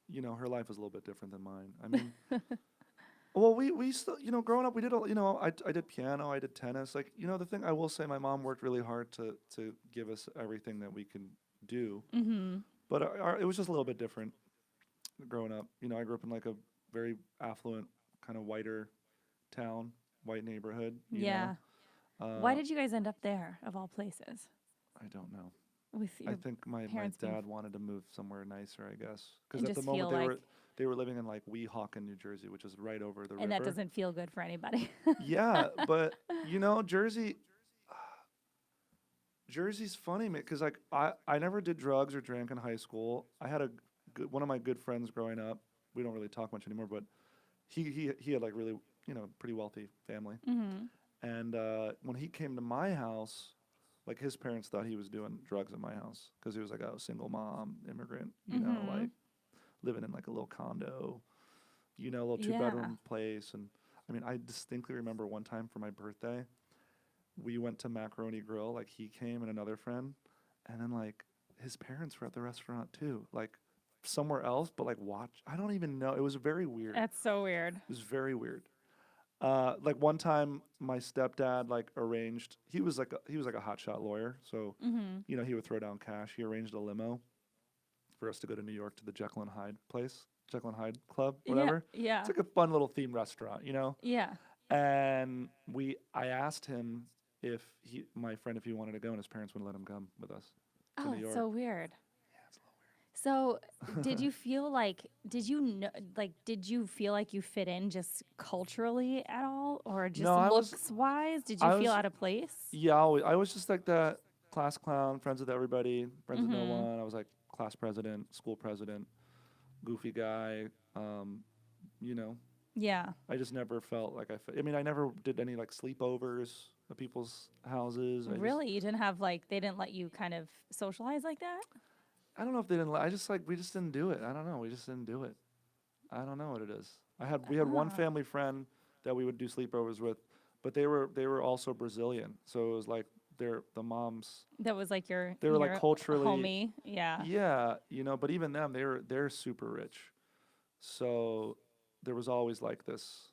[SPEAKER 1] you know her life was a little bit different than mine. I mean, well, we still you know growing up we did you know I did piano, I did tennis. Like you know the thing I will say, my mom worked really hard to give us everything that we can do,
[SPEAKER 2] Mm-hmm.
[SPEAKER 1] but it was just a little bit different growing up. You know, I grew up in like a very affluent, kind of whiter town, white neighborhood. You know,
[SPEAKER 2] Yeah. Why
[SPEAKER 1] uh,
[SPEAKER 2] did you guys end up there of all places?
[SPEAKER 1] I don't know.
[SPEAKER 2] With
[SPEAKER 1] I
[SPEAKER 2] your
[SPEAKER 1] think my
[SPEAKER 2] parents being
[SPEAKER 1] dad wanted to move somewhere nicer. I guess because
[SPEAKER 2] and
[SPEAKER 1] at the
[SPEAKER 2] just feel
[SPEAKER 1] moment
[SPEAKER 2] like
[SPEAKER 1] they were living in like Weehawken, New Jersey, which is right over the
[SPEAKER 2] and that
[SPEAKER 1] river.
[SPEAKER 2] doesn't feel good for anybody.
[SPEAKER 1] Yeah, but you know, Jersey's funny, man, because like I never did drugs or drank in high school. I had one of my good friends growing up. We don't really talk much anymore, but he had like really you know pretty wealthy family.
[SPEAKER 2] Mm-hmm.
[SPEAKER 1] And when he came to my house, like his parents thought he was doing drugs at my house because he was like a single mom immigrant, you know,
[SPEAKER 2] Mm-hmm.
[SPEAKER 1] like living in like a little condo, you know, a little two
[SPEAKER 2] Yeah.
[SPEAKER 1] bedroom place. And I mean, I distinctly remember one time for my birthday, we went to Macaroni Grill. Like he came and another friend, and then like his parents were at the restaurant too, like somewhere else, but like watch. I don't even know. It was very weird.
[SPEAKER 2] That's so weird.
[SPEAKER 1] It was very weird. Like one time, my stepdad like arranged. He was like a hotshot lawyer, so
[SPEAKER 2] Mm-hmm.
[SPEAKER 1] you know he would throw down cash. He arranged a limo for us to go to New York to the Jekyll and Hyde place, Jekyll and Hyde Club,
[SPEAKER 2] Yeah.
[SPEAKER 1] whatever. It's
[SPEAKER 2] Yeah.
[SPEAKER 1] like a fun little themed restaurant, you know.
[SPEAKER 2] Yeah.
[SPEAKER 1] And I asked him if my friend, if he wanted to go, and his parents wouldn't let him come with us to
[SPEAKER 2] Oh,
[SPEAKER 1] New
[SPEAKER 2] it's
[SPEAKER 1] York.
[SPEAKER 2] so weird. So, did you feel like did you feel like you fit in just culturally at all or just
[SPEAKER 1] No,
[SPEAKER 2] looks wise? Did you
[SPEAKER 1] I
[SPEAKER 2] feel
[SPEAKER 1] was,
[SPEAKER 2] out of place?
[SPEAKER 1] yeah, I was just like that class clown, friends with everybody, friends with no
[SPEAKER 2] Mhm.
[SPEAKER 1] one. I was like class president, school president, goofy guy. Um, you know,
[SPEAKER 2] Yeah.
[SPEAKER 1] I just never felt like I mean, I never did any like sleepovers at people's houses.
[SPEAKER 2] Really? You didn't have like they didn't let you kind of socialize like that?
[SPEAKER 1] I don't know if they didn't. I just like we just didn't do it. I don't know. We just didn't do it. I don't know what it is. We had one
[SPEAKER 2] Ah.
[SPEAKER 1] family friend that we would do sleepovers with, but they were also Brazilian. So it was like the moms.
[SPEAKER 2] That was like
[SPEAKER 1] They were like
[SPEAKER 2] your
[SPEAKER 1] culturally,
[SPEAKER 2] homie. Yeah.
[SPEAKER 1] yeah, you know. But even them, they're super rich. So there was always like this.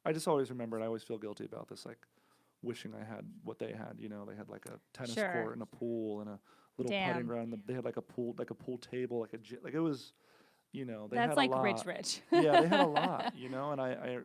[SPEAKER 1] I just always remember, and I always feel guilty about this, like wishing I had what they had. You know, they had like a tennis
[SPEAKER 2] Sure.
[SPEAKER 1] court and a pool and a little putting
[SPEAKER 2] Damn.
[SPEAKER 1] ground. They had like a pool table, like it was, you know, they
[SPEAKER 2] That's
[SPEAKER 1] had a
[SPEAKER 2] like
[SPEAKER 1] lot.
[SPEAKER 2] rich.
[SPEAKER 1] Yeah, they had a lot, you know, and I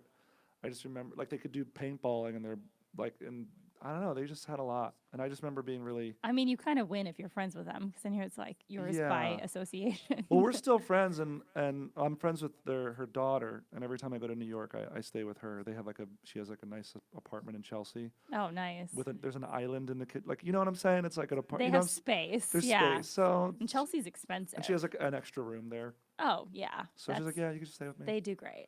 [SPEAKER 1] just remember like they could do paintballing and they're like, and I don't know. They just had a lot, and I just remember being really.
[SPEAKER 2] I mean, you kind of win if you're friends with them, because then it's like yours by
[SPEAKER 1] Yeah.
[SPEAKER 2] association.
[SPEAKER 1] Well, we're still friends, and I'm friends with her daughter. And every time I go to New York, I stay with her. They have she has like a nice apartment in Chelsea
[SPEAKER 2] Oh, nice.
[SPEAKER 1] there's an island in the kid. Like, you know what I'm saying? It's like an apartment.
[SPEAKER 2] They
[SPEAKER 1] You know,
[SPEAKER 2] have space.
[SPEAKER 1] there's
[SPEAKER 2] Yeah.
[SPEAKER 1] space. So
[SPEAKER 2] And Chelsea's
[SPEAKER 1] and
[SPEAKER 2] expensive.
[SPEAKER 1] she has like an extra room there.
[SPEAKER 2] Oh, yeah.
[SPEAKER 1] So she's like, yeah, you can just stay with me.
[SPEAKER 2] They do great.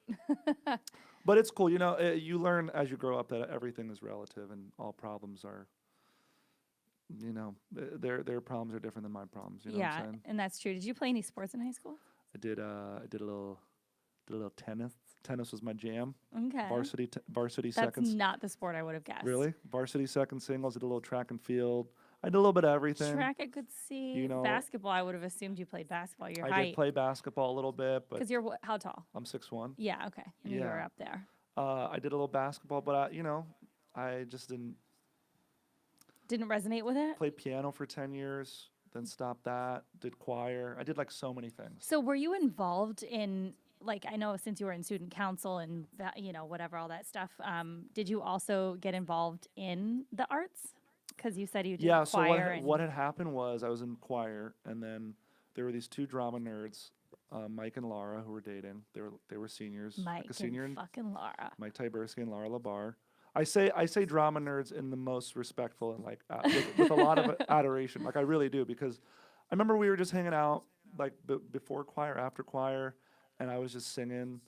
[SPEAKER 1] But it's cool. You know, you learn as you grow up that everything is relative and all problems are, you know, their problems are different than my problems. You know what I'm
[SPEAKER 2] Yeah,
[SPEAKER 1] saying?
[SPEAKER 2] and that's true. Did you play any sports in high school?
[SPEAKER 1] I did a little tennis. Tennis was my jam.
[SPEAKER 2] Okay.
[SPEAKER 1] Varsity
[SPEAKER 2] That's
[SPEAKER 1] seconds.
[SPEAKER 2] not the sport I would have guessed.
[SPEAKER 1] Really? Varsity second singles. Did a little track and field. I did a little bit of everything.
[SPEAKER 2] Track I could see.
[SPEAKER 1] You know,
[SPEAKER 2] basketball, I would have assumed you played basketball. Your
[SPEAKER 1] I
[SPEAKER 2] height.
[SPEAKER 1] did play basketball a little bit, but
[SPEAKER 2] Because you're how tall?
[SPEAKER 1] I'm 6'1".
[SPEAKER 2] Yeah, okay. I knew you were
[SPEAKER 1] Yeah.
[SPEAKER 2] up there.
[SPEAKER 1] I did a little basketball, but I just didn't
[SPEAKER 2] Didn't resonate with it?
[SPEAKER 1] play piano for 10 years. Then stopped that. Did choir. I did like so many things.
[SPEAKER 2] So were you involved in, like, I know since you were in student council and that, whatever, all that stuff, did you also get involved in the arts? Because you said you did
[SPEAKER 1] Yeah. So
[SPEAKER 2] choir.
[SPEAKER 1] what had happened was I was in choir, and then there were these two drama nerds, Mike and Laura, who were dating. They were seniors.
[SPEAKER 2] Mike
[SPEAKER 1] like a senior
[SPEAKER 2] and fucking Laura.
[SPEAKER 1] Mike Tyberski and Laura Labar. I say drama nerds in the most respectful and like with a lot of adoration. Like I really do, because I remember we were just hanging out like before choir, after choir, and I was just singing,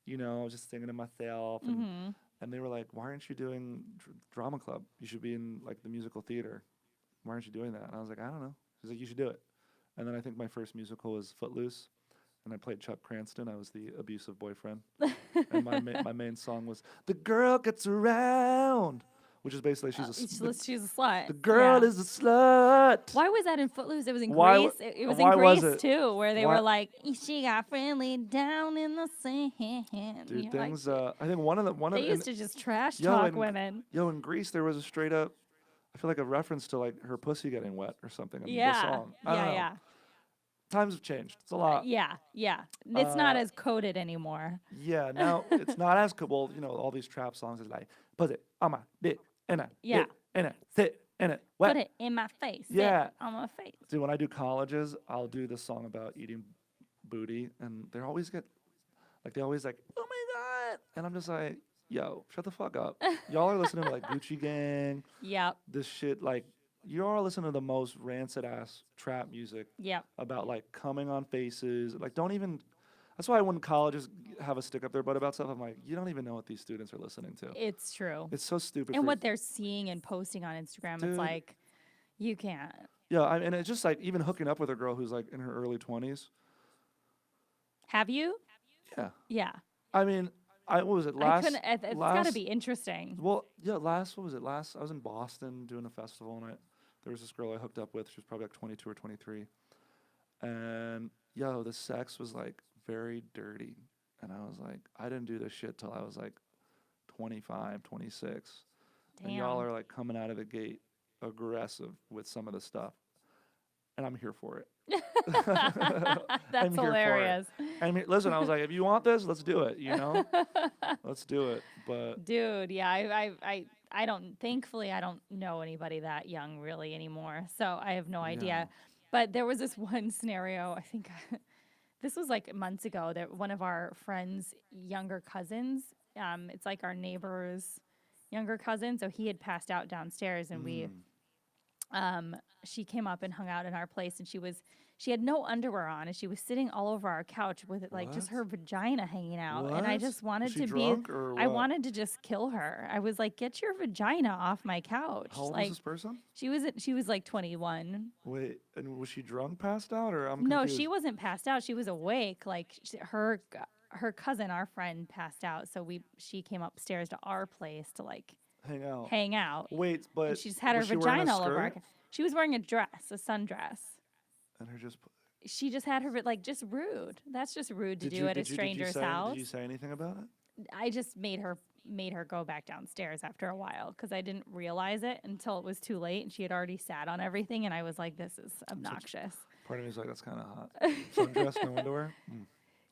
[SPEAKER 1] I was just singing to myself, and they were like, "Why aren't you doing drama club? You should be in like the musical theater. Why aren't you doing that?" And I was like, "I don't know." He's like, "You should do it." And then I think my first musical was Footloose, and I played Chuck Cranston. I was the abusive boyfriend. And my main song was "The Girl Gets Around," which is basically she's
[SPEAKER 2] She's a slut.
[SPEAKER 1] the girl is a slut.
[SPEAKER 2] Why was that in Footloose? It was in
[SPEAKER 1] Why
[SPEAKER 2] Greece. It was
[SPEAKER 1] why
[SPEAKER 2] in
[SPEAKER 1] was
[SPEAKER 2] Greece
[SPEAKER 1] it?
[SPEAKER 2] too, where they
[SPEAKER 1] Why-
[SPEAKER 2] were like, she got friendly down in the sand.
[SPEAKER 1] Dude,
[SPEAKER 2] You're like,
[SPEAKER 1] things. I think one of
[SPEAKER 2] they used to just trash
[SPEAKER 1] Yo,
[SPEAKER 2] talk
[SPEAKER 1] in-
[SPEAKER 2] women.
[SPEAKER 1] in Greece there was a straight up, I feel like a reference to like her pussy getting wet or something in the
[SPEAKER 2] Yeah,
[SPEAKER 1] song. I don't know.
[SPEAKER 2] yeah.
[SPEAKER 1] Times have changed. It's a lot.
[SPEAKER 2] Yeah. It's not as coded anymore.
[SPEAKER 1] Yeah, now it's not as cool. Well, all these trap songs is like, put it on my dick, and I
[SPEAKER 2] Yeah.
[SPEAKER 1] and I sit in it wet.
[SPEAKER 2] Put it in my face. sit
[SPEAKER 1] Yeah.
[SPEAKER 2] on my face.
[SPEAKER 1] Dude, when I do colleges, I'll do this song about eating booty, and they always get, they always like, "Oh my god," and I'm just like, "Yo, shut the fuck up." Y'all are listening to like Gucci Gang,
[SPEAKER 2] Yep.
[SPEAKER 1] this shit. Like, you are listening to the most rancid ass trap music
[SPEAKER 2] Yep.
[SPEAKER 1] about like coming on faces. Like, don't even. That's why when colleges have a stick up their butt about stuff, I'm like, you don't even know what these students are listening to.
[SPEAKER 2] It's true.
[SPEAKER 1] It's so stupid.
[SPEAKER 2] And what they're seeing and posting on Instagram,
[SPEAKER 1] Dude.
[SPEAKER 2] it's like, you can't.
[SPEAKER 1] Yeah, and it's just like even hooking up with a girl who's like in her early 20s.
[SPEAKER 2] Have you?
[SPEAKER 1] Yeah.
[SPEAKER 2] Yeah.
[SPEAKER 1] I mean, what was it
[SPEAKER 2] I
[SPEAKER 1] last?
[SPEAKER 2] couldn't. It's got to be interesting.
[SPEAKER 1] Well, yeah, what was it last? I was in Boston doing a festival, and there was this girl I hooked up with. She was probably like 22 or 23, and the sex was like very dirty, and I was like, I didn't do this shit till I was like 25, 26, and y'all
[SPEAKER 2] Damn.
[SPEAKER 1] are like coming out of the gate aggressive with some of the stuff, and I'm here for it.
[SPEAKER 2] That's
[SPEAKER 1] here for it.
[SPEAKER 2] hilarious.
[SPEAKER 1] I mean, listen, I was like, if you want this, let's do it. Let's do it. But
[SPEAKER 2] Dude, yeah, I don't. Thankfully, I don't know anybody that young really anymore, so I have no idea.
[SPEAKER 1] Yeah.
[SPEAKER 2] But there was this one scenario. I think this was like months ago. That one of our friends' younger cousins. It's like our neighbor's younger cousin. So he had passed out downstairs, and she came up and hung out in our place, and she had no underwear on, and she was sitting all over our couch with like just
[SPEAKER 1] What?
[SPEAKER 2] her vagina hanging out. And I
[SPEAKER 1] What?
[SPEAKER 2] just wanted
[SPEAKER 1] Was she
[SPEAKER 2] to
[SPEAKER 1] drunk or
[SPEAKER 2] I
[SPEAKER 1] what?
[SPEAKER 2] wanted to just kill her. I was like, get your vagina off my couch.
[SPEAKER 1] How old
[SPEAKER 2] like
[SPEAKER 1] was this person?
[SPEAKER 2] she was like 21.
[SPEAKER 1] Wait, and was she drunk, passed out, or I'm
[SPEAKER 2] No,
[SPEAKER 1] confused?
[SPEAKER 2] she wasn't passed out. She was awake. Like her cousin, our friend, passed out. So she came upstairs to our place to like
[SPEAKER 1] hang out. Wait, but
[SPEAKER 2] and she just had her
[SPEAKER 1] was she wearing a
[SPEAKER 2] vagina all over.
[SPEAKER 1] skirt?
[SPEAKER 2] She was wearing a dress, a sundress.
[SPEAKER 1] And her just.
[SPEAKER 2] She just had her just rude. That's just rude to do at a stranger's house.
[SPEAKER 1] Did you say anything about it?
[SPEAKER 2] I just made her go back downstairs after a while because I didn't realize it until it was too late and she had already sat on everything and I was like, this is obnoxious.
[SPEAKER 1] Part of me is like, that's kind of hot. Sundress, no underwear.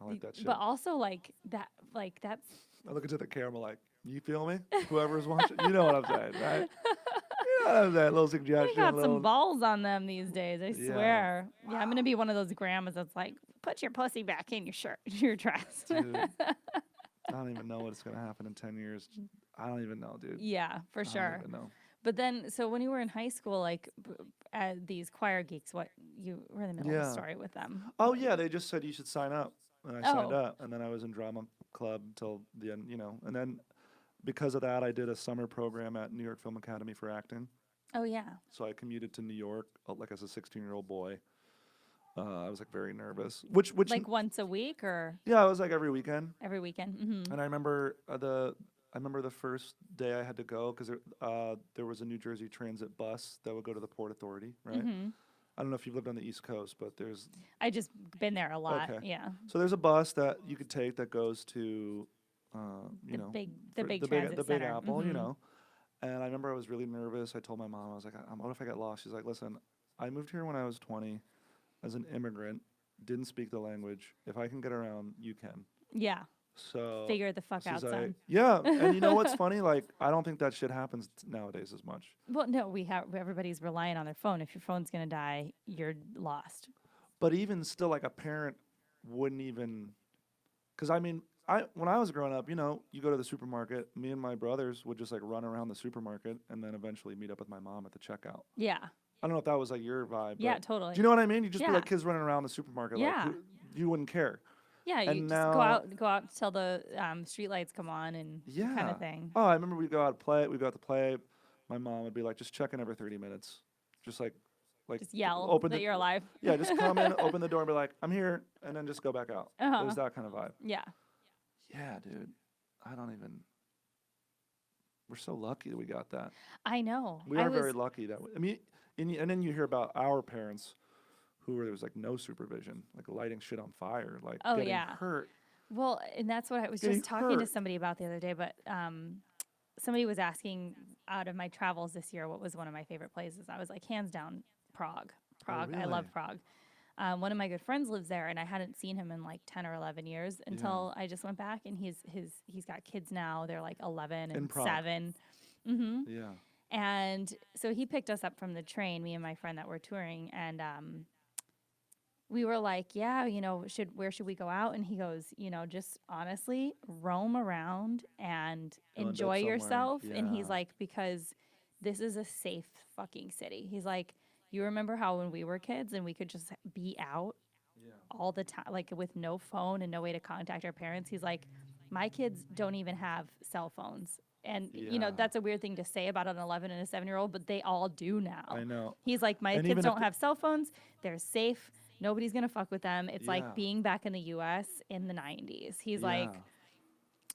[SPEAKER 1] I like that shit.
[SPEAKER 2] But also that's
[SPEAKER 1] I look into the camera like, you feel me? Whoever's watching, you know what I'm saying, right? that little
[SPEAKER 2] They
[SPEAKER 1] suggestion,
[SPEAKER 2] got some
[SPEAKER 1] little
[SPEAKER 2] balls on them these days, I
[SPEAKER 1] yeah,
[SPEAKER 2] swear. Yeah, I'm gonna be one of those grandmas that's like, put your pussy back in your shirt, your dress.
[SPEAKER 1] dude. I don't even know what's gonna happen in 10 years. I don't even know, dude.
[SPEAKER 2] Yeah, for
[SPEAKER 1] I don't
[SPEAKER 2] sure.
[SPEAKER 1] even know.
[SPEAKER 2] But then, so when you were in high school, like these choir geeks, what you were in the middle of a
[SPEAKER 1] Yeah.
[SPEAKER 2] story with them?
[SPEAKER 1] Oh yeah, they just said you should sign up, and I signed
[SPEAKER 2] Oh,
[SPEAKER 1] up, and then I was in drama club till the end, and then because of that, I did a summer program at New York Film Academy for acting.
[SPEAKER 2] oh yeah.
[SPEAKER 1] So I commuted to New York, like as a 16-year-old boy. I was like very nervous, which
[SPEAKER 2] Like once a week or
[SPEAKER 1] yeah, it was like every weekend.
[SPEAKER 2] every weekend? Mm-hmm.
[SPEAKER 1] And I remember the first day I had to go because there was a New Jersey Transit bus that would go to the Port Authority, right?
[SPEAKER 2] Mm-hmm.
[SPEAKER 1] I don't know if you've lived on the East Coast, but there's
[SPEAKER 2] I just been there a lot.
[SPEAKER 1] okay.
[SPEAKER 2] Yeah.
[SPEAKER 1] So there's a bus that you could take that goes to,
[SPEAKER 2] The big
[SPEAKER 1] the
[SPEAKER 2] transit
[SPEAKER 1] Big
[SPEAKER 2] center.
[SPEAKER 1] Apple,
[SPEAKER 2] Mm-hmm.
[SPEAKER 1] And I remember I was really nervous. I told my mom, I was like, what if I get lost? She's like, listen, I moved here when I was 20 as an immigrant, didn't speak the language. If I can get around, you can.
[SPEAKER 2] Yeah.
[SPEAKER 1] So
[SPEAKER 2] Figure the fuck out,
[SPEAKER 1] she's like,
[SPEAKER 2] son.
[SPEAKER 1] yeah. And you know what's funny? Like, I don't think that shit happens nowadays as much.
[SPEAKER 2] Well, no, we have everybody's relying on their phone. If your phone's gonna die, you're lost.
[SPEAKER 1] But even still, like a parent wouldn't even, because I mean, when I was growing up, you go to the supermarket. Me and my brothers would just like run around the supermarket and then eventually meet up with my mom at the checkout.
[SPEAKER 2] Yeah.
[SPEAKER 1] I don't know if that was like your vibe.
[SPEAKER 2] Yeah,
[SPEAKER 1] But
[SPEAKER 2] totally.
[SPEAKER 1] do you know what I mean? You just be
[SPEAKER 2] Yeah.
[SPEAKER 1] like kids running around the supermarket.
[SPEAKER 2] Yeah.
[SPEAKER 1] Like, you wouldn't care.
[SPEAKER 2] Yeah, you
[SPEAKER 1] And
[SPEAKER 2] just
[SPEAKER 1] now,
[SPEAKER 2] go out till the street lights come on and
[SPEAKER 1] yeah.
[SPEAKER 2] kind of thing.
[SPEAKER 1] Oh, I remember we'd go out to play. We'd go out to play. My mom would be like, just check in every 30 minutes. Just like
[SPEAKER 2] Just yell
[SPEAKER 1] open
[SPEAKER 2] that
[SPEAKER 1] the,
[SPEAKER 2] you're alive.
[SPEAKER 1] yeah, just come in, open the door and be like, I'm here. And then just go back out. It
[SPEAKER 2] Uh-huh.
[SPEAKER 1] was that kind of vibe.
[SPEAKER 2] Yeah.
[SPEAKER 1] Yeah, dude. I don't even. We're so lucky that we got that.
[SPEAKER 2] I know.
[SPEAKER 1] We are very lucky that. I mean, and then you hear about our parents, there was like no supervision, like lighting shit on fire, like
[SPEAKER 2] Oh,
[SPEAKER 1] getting
[SPEAKER 2] yeah.
[SPEAKER 1] hurt.
[SPEAKER 2] Well, and that's what I was
[SPEAKER 1] Getting
[SPEAKER 2] just talking to
[SPEAKER 1] hurt.
[SPEAKER 2] somebody about the other day, but somebody was asking out of my travels this year what was one of my favorite places. I was like, hands down, Prague. Prague. I love
[SPEAKER 1] really?
[SPEAKER 2] Prague. One of my good friends lives there, and I hadn't seen him in like 10 or 11 years until I just went back, and he's got kids now. They're like 11
[SPEAKER 1] In
[SPEAKER 2] and
[SPEAKER 1] Prague.
[SPEAKER 2] 7. Mm-hmm.
[SPEAKER 1] Yeah.
[SPEAKER 2] And so he picked us up from the train, me and my friend that were touring, and we were like, yeah, where should we go out? And he goes, just honestly roam around and
[SPEAKER 1] Go end up
[SPEAKER 2] enjoy
[SPEAKER 1] somewhere.
[SPEAKER 2] yourself. And he's
[SPEAKER 1] Yeah.
[SPEAKER 2] like, because this is a safe fucking city. He's like, you remember how when we were kids and we could just be out
[SPEAKER 1] Yeah.
[SPEAKER 2] all the time, like with no phone and no way to contact our parents? He's like, my kids don't even have cell phones. And,
[SPEAKER 1] Yeah.
[SPEAKER 2] that's a weird thing to say about an 11 and a 7-year-old, but they all do now.
[SPEAKER 1] I know.
[SPEAKER 2] He's like, my
[SPEAKER 1] And
[SPEAKER 2] kids
[SPEAKER 1] even if
[SPEAKER 2] don't have cell phones. They're safe. Nobody's going to fuck with them. It's
[SPEAKER 1] Yeah.
[SPEAKER 2] like being back in the U.S. in the 90s. He's like,
[SPEAKER 1] Yeah.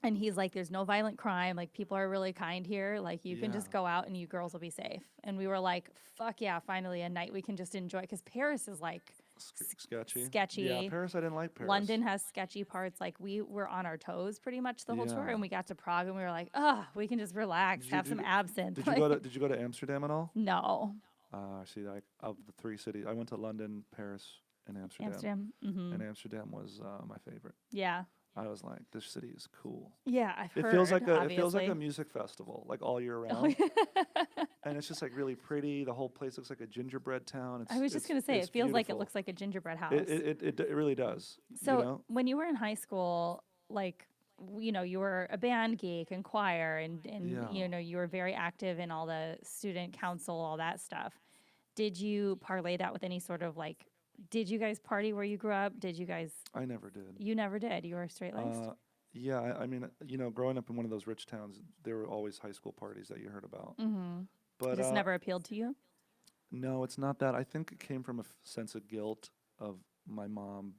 [SPEAKER 2] and he's like, there's no violent crime. Like, people are really kind here. Like, you can just
[SPEAKER 1] Yeah.
[SPEAKER 2] go out and you girls will be safe. And we were like, fuck yeah, finally a night we can just enjoy. Because Paris is like
[SPEAKER 1] Sketchy.
[SPEAKER 2] sketchy.
[SPEAKER 1] Yeah, Paris. I didn't like Paris.
[SPEAKER 2] London has sketchy parts. Like, we were on our toes pretty much the whole tour.
[SPEAKER 1] Yeah.
[SPEAKER 2] And we got to Prague and we were like, oh, we can just relax, have some absinthe.
[SPEAKER 1] Did you go to Did you go to Amsterdam at all?
[SPEAKER 2] No.
[SPEAKER 1] See, like of the 3 cities, I went to London, Paris, and Amsterdam.
[SPEAKER 2] Amsterdam. Mm-hmm.
[SPEAKER 1] And Amsterdam was my favorite.
[SPEAKER 2] Yeah.
[SPEAKER 1] I was like, this city is cool.
[SPEAKER 2] Yeah, I've heard.
[SPEAKER 1] It feels like a
[SPEAKER 2] obviously.
[SPEAKER 1] music festival, like all year
[SPEAKER 2] Oh,
[SPEAKER 1] round. And it's just like really pretty. The whole place looks like a gingerbread town.
[SPEAKER 2] I was just gonna say,
[SPEAKER 1] it's
[SPEAKER 2] it feels like it
[SPEAKER 1] beautiful.
[SPEAKER 2] looks like a gingerbread house.
[SPEAKER 1] It really does.
[SPEAKER 2] So when you were in high school, like, you were a band geek and choir, and
[SPEAKER 1] Yeah.
[SPEAKER 2] you were very active in all the student council, all that stuff. Did you parlay that with any sort of like? Did you guys party where you grew up? Did you guys?
[SPEAKER 1] I never did.
[SPEAKER 2] You never did. You were straight laced.
[SPEAKER 1] Yeah, I mean, growing up in one of those rich towns, there were always high school parties that you heard about.
[SPEAKER 2] Mm-hmm.
[SPEAKER 1] But
[SPEAKER 2] It just never appealed to you.
[SPEAKER 1] no, it's not that. I think it came from a sense of guilt of my mom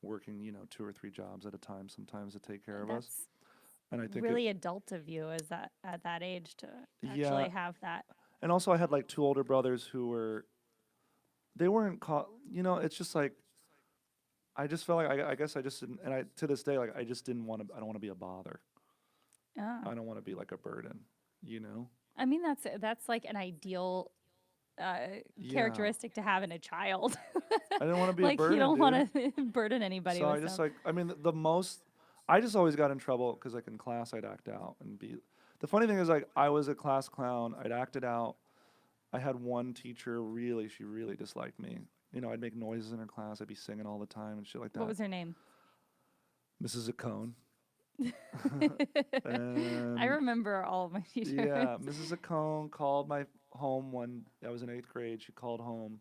[SPEAKER 1] working, 2 or 3 jobs at a time, sometimes to take care of us.
[SPEAKER 2] That's
[SPEAKER 1] And I think
[SPEAKER 2] really adult of you, is that at that age to actually
[SPEAKER 1] Yeah.
[SPEAKER 2] have that.
[SPEAKER 1] and also I had like 2 older brothers who they weren't caught. It's just like I just felt like I guess I just didn't, and to this day, like I just didn't want to. I don't want to be a bother.
[SPEAKER 2] Ah.
[SPEAKER 1] I don't want to be like a burden.
[SPEAKER 2] I mean, that's like an ideal characteristic to have in a child.
[SPEAKER 1] I didn't want to be
[SPEAKER 2] like
[SPEAKER 1] a burden.
[SPEAKER 2] you don't
[SPEAKER 1] dude.
[SPEAKER 2] want to burden anybody.
[SPEAKER 1] So
[SPEAKER 2] with
[SPEAKER 1] I just
[SPEAKER 2] stuff.
[SPEAKER 1] like, I mean, the most, I just always got in trouble because like in class I'd act out and be. The funny thing is like I was a class clown. I'd acted out, I had one teacher she really disliked me. You know, I'd make noises in her class. I'd be singing all the time and shit like
[SPEAKER 2] What
[SPEAKER 1] that.
[SPEAKER 2] was her name?
[SPEAKER 1] Mrs. Acone.
[SPEAKER 2] I
[SPEAKER 1] And
[SPEAKER 2] remember all of my teachers.
[SPEAKER 1] yeah, Mrs. Acone called my home when I was in 8th grade. She called home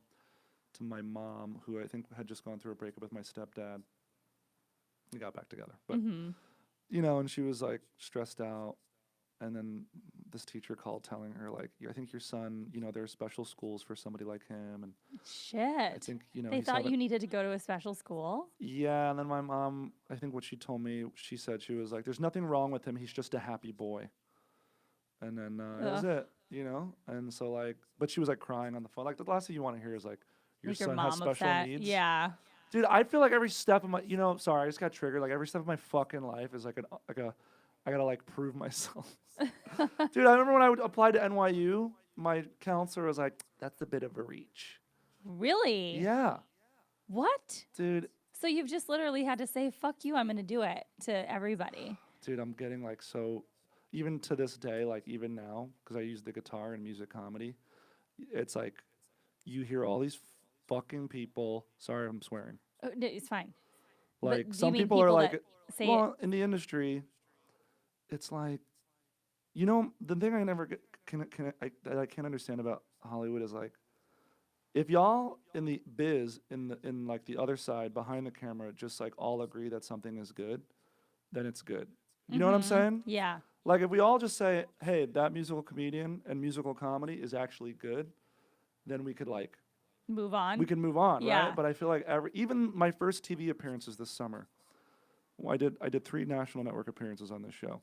[SPEAKER 1] to my mom, who I think had just gone through a breakup with my stepdad. We got back together. But,
[SPEAKER 2] Mm-hmm.
[SPEAKER 1] you know, and she was like stressed out. And then this teacher called telling her, like, I think your son, you know, there are special schools for somebody like him. And I
[SPEAKER 2] Shit.
[SPEAKER 1] think, you know,
[SPEAKER 2] They
[SPEAKER 1] he's
[SPEAKER 2] thought
[SPEAKER 1] having.
[SPEAKER 2] you needed to go to a special school?
[SPEAKER 1] Yeah. And then my mom, I think what she told me, she said, she was like, there's nothing wrong with him. He's just a happy boy. And then that was
[SPEAKER 2] Ugh.
[SPEAKER 1] it, you know? And so, like, but she was like crying on the phone. Like, the last thing you want to hear is like, your
[SPEAKER 2] Like your
[SPEAKER 1] son has
[SPEAKER 2] mom
[SPEAKER 1] special
[SPEAKER 2] upset.
[SPEAKER 1] needs.
[SPEAKER 2] Yeah.
[SPEAKER 1] Dude, I feel like every step of my, you know, sorry, I just got triggered. Like every step of my fucking life is like I gotta like prove myself. Dude, I remember when I would apply to NYU, my counselor was like, "That's a bit of a reach."
[SPEAKER 2] Really?
[SPEAKER 1] Yeah,
[SPEAKER 2] What?
[SPEAKER 1] dude,
[SPEAKER 2] So you've just literally had to say, fuck you, I'm going to do it to everybody.
[SPEAKER 1] dude, I'm getting like so. Even to this day, like even now, because I use the guitar in music comedy, it's like you hear all these fucking people. Sorry, I'm swearing.
[SPEAKER 2] Oh, no, it's fine.
[SPEAKER 1] Like
[SPEAKER 2] But do you
[SPEAKER 1] some
[SPEAKER 2] mean
[SPEAKER 1] people are
[SPEAKER 2] people
[SPEAKER 1] like,
[SPEAKER 2] that say it?
[SPEAKER 1] well, in the industry, it's like, you know, the thing I never that I can't understand about Hollywood is like, if y'all in the biz in like the other side behind the camera just like all agree that something is good, then it's good. You know what I'm saying?
[SPEAKER 2] Yeah.
[SPEAKER 1] Like if we all just say, "Hey, that musical comedian and musical comedy is actually good," then we could like
[SPEAKER 2] Move on.
[SPEAKER 1] we can move on,
[SPEAKER 2] Yeah.
[SPEAKER 1] right? But I feel like even my first TV appearances this summer, well, I did 3 national network appearances on this show.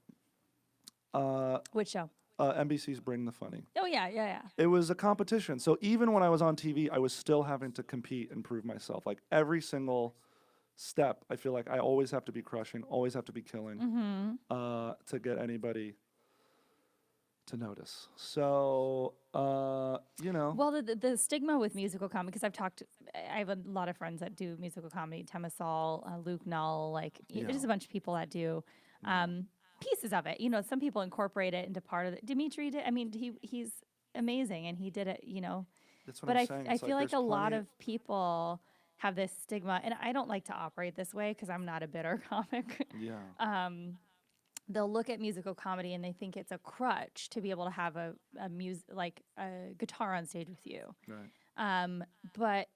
[SPEAKER 2] Which show?
[SPEAKER 1] NBC's Bring the Funny.
[SPEAKER 2] Oh, yeah, yeah, yeah.
[SPEAKER 1] It was a competition. So even when I was on TV, I was still having to compete and prove myself. Like every single step, I feel like I always have to be crushing, always have to be killing to get anybody to notice. So, you know.
[SPEAKER 2] Well, the stigma with musical comedy, because I have a lot of friends that do musical comedy, Temasol, Luke Null, like
[SPEAKER 1] Yeah.
[SPEAKER 2] there's a bunch of people that do pieces of it. You know, some people incorporate it into part of it. Dimitri did. I mean, he's amazing, and he did it. You know,
[SPEAKER 1] That's what
[SPEAKER 2] but
[SPEAKER 1] I'm saying.
[SPEAKER 2] I
[SPEAKER 1] It's
[SPEAKER 2] feel like a
[SPEAKER 1] there's
[SPEAKER 2] lot
[SPEAKER 1] plenty-
[SPEAKER 2] of people have this stigma, and I don't like to operate this way because I'm not a bitter comic.
[SPEAKER 1] Yeah.
[SPEAKER 2] They'll look at musical comedy and they think it's a crutch to be able to have a guitar on stage with you.
[SPEAKER 1] Right.
[SPEAKER 2] But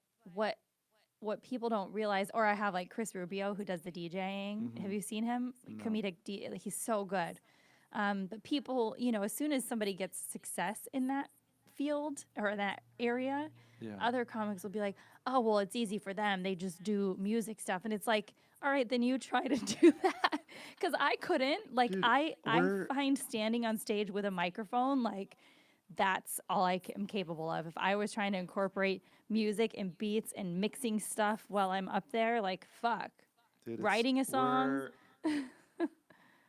[SPEAKER 2] what people don't realize, or I have like Chris Rubio who does the DJing. Have you seen him?
[SPEAKER 1] No.
[SPEAKER 2] Comedic he's so good. But people, you know, as soon as somebody gets success in that field or that area,
[SPEAKER 1] Yeah.
[SPEAKER 2] other comics will be like, oh, well, it's easy for them. They just do music stuff. And it's like, all right, then you try to do that. Because I couldn't. Like,
[SPEAKER 1] Dude,
[SPEAKER 2] I
[SPEAKER 1] we're-
[SPEAKER 2] find standing on stage with a microphone, like, that's all I am capable of. If I was trying to incorporate music and beats and mixing stuff while I'm up there, like, fuck.
[SPEAKER 1] Dude, it's-
[SPEAKER 2] Writing a song.